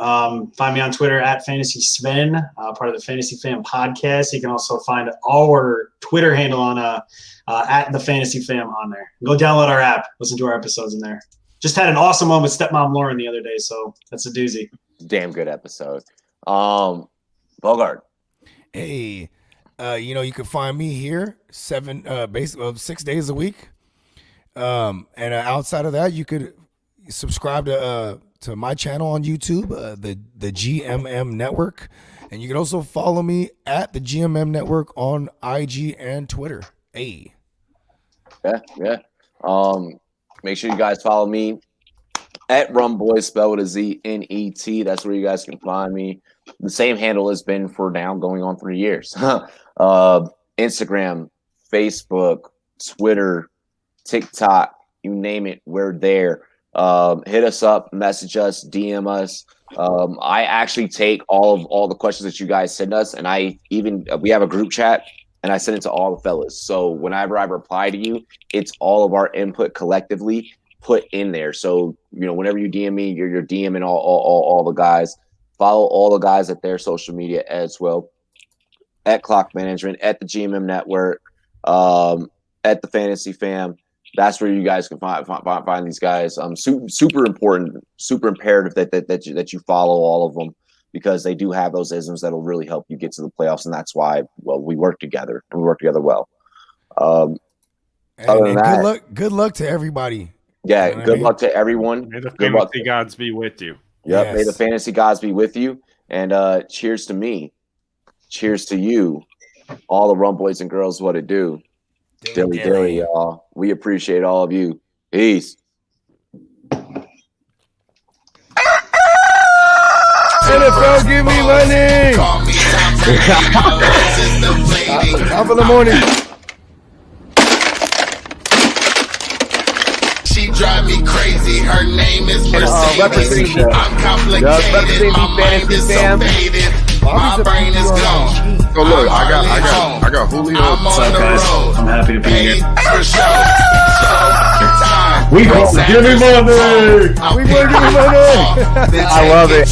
Find me on Twitter at Fantasy Sven, part of the Fantasy Fam podcast. You can also find our Twitter handle on at the Fantasy Fam on there. Go download our app. Listen to our episodes in there. Just had an awesome one with Stepmom Lauren the other day, so that's a doozy. Damn good episode. Bogart. Hey, you can find me here 6 days a week. And outside of that, you could subscribe to my channel on YouTube, the GMM Network, and you can also follow me at the GMM Network on IG and Twitter. Hey. Yeah. Make sure you guys follow me at Rumboyz, spelled with a Z-N-E-T. That's where you guys can find me. The same handle has been for now going on 3 years. Instagram, Facebook, Twitter, TikTok, you name it, we're there. Hit us up, message us, DM us. I actually take all the questions that you guys send us, and we have a group chat, and I send it to all the fellas. So whenever I reply to you, it's all of our input collectively put in there. So whenever you DM me, you're DMing all the guys. Follow all the guys at their social media as well, at Clock Management, at the GMM Network, at the Fantasy Fam. That's where you guys can find these guys. Super important, super imperative that you follow all of them, because they do have those isms that'll really help you get to the playoffs, and that's why we work together. We work together well. Good luck to everybody. Yeah, good luck to everyone. May the fantasy gods be with you. Yep, Yes. May the fantasy gods be with you. And cheers to me. Cheers to you. All the Rumboyz and girls, what it do. Dilly, y'all. We appreciate all of you. Peace. NFL, give me money. Top of the morning. She drive me crazy. Her name is Mercedes. I'm complicated. My mind is so faded. My brain is gone. So look, I got Julio. I'm on the road. I'm happy to be here. For sure. We gonna give me money. We gonna give me money. I love it.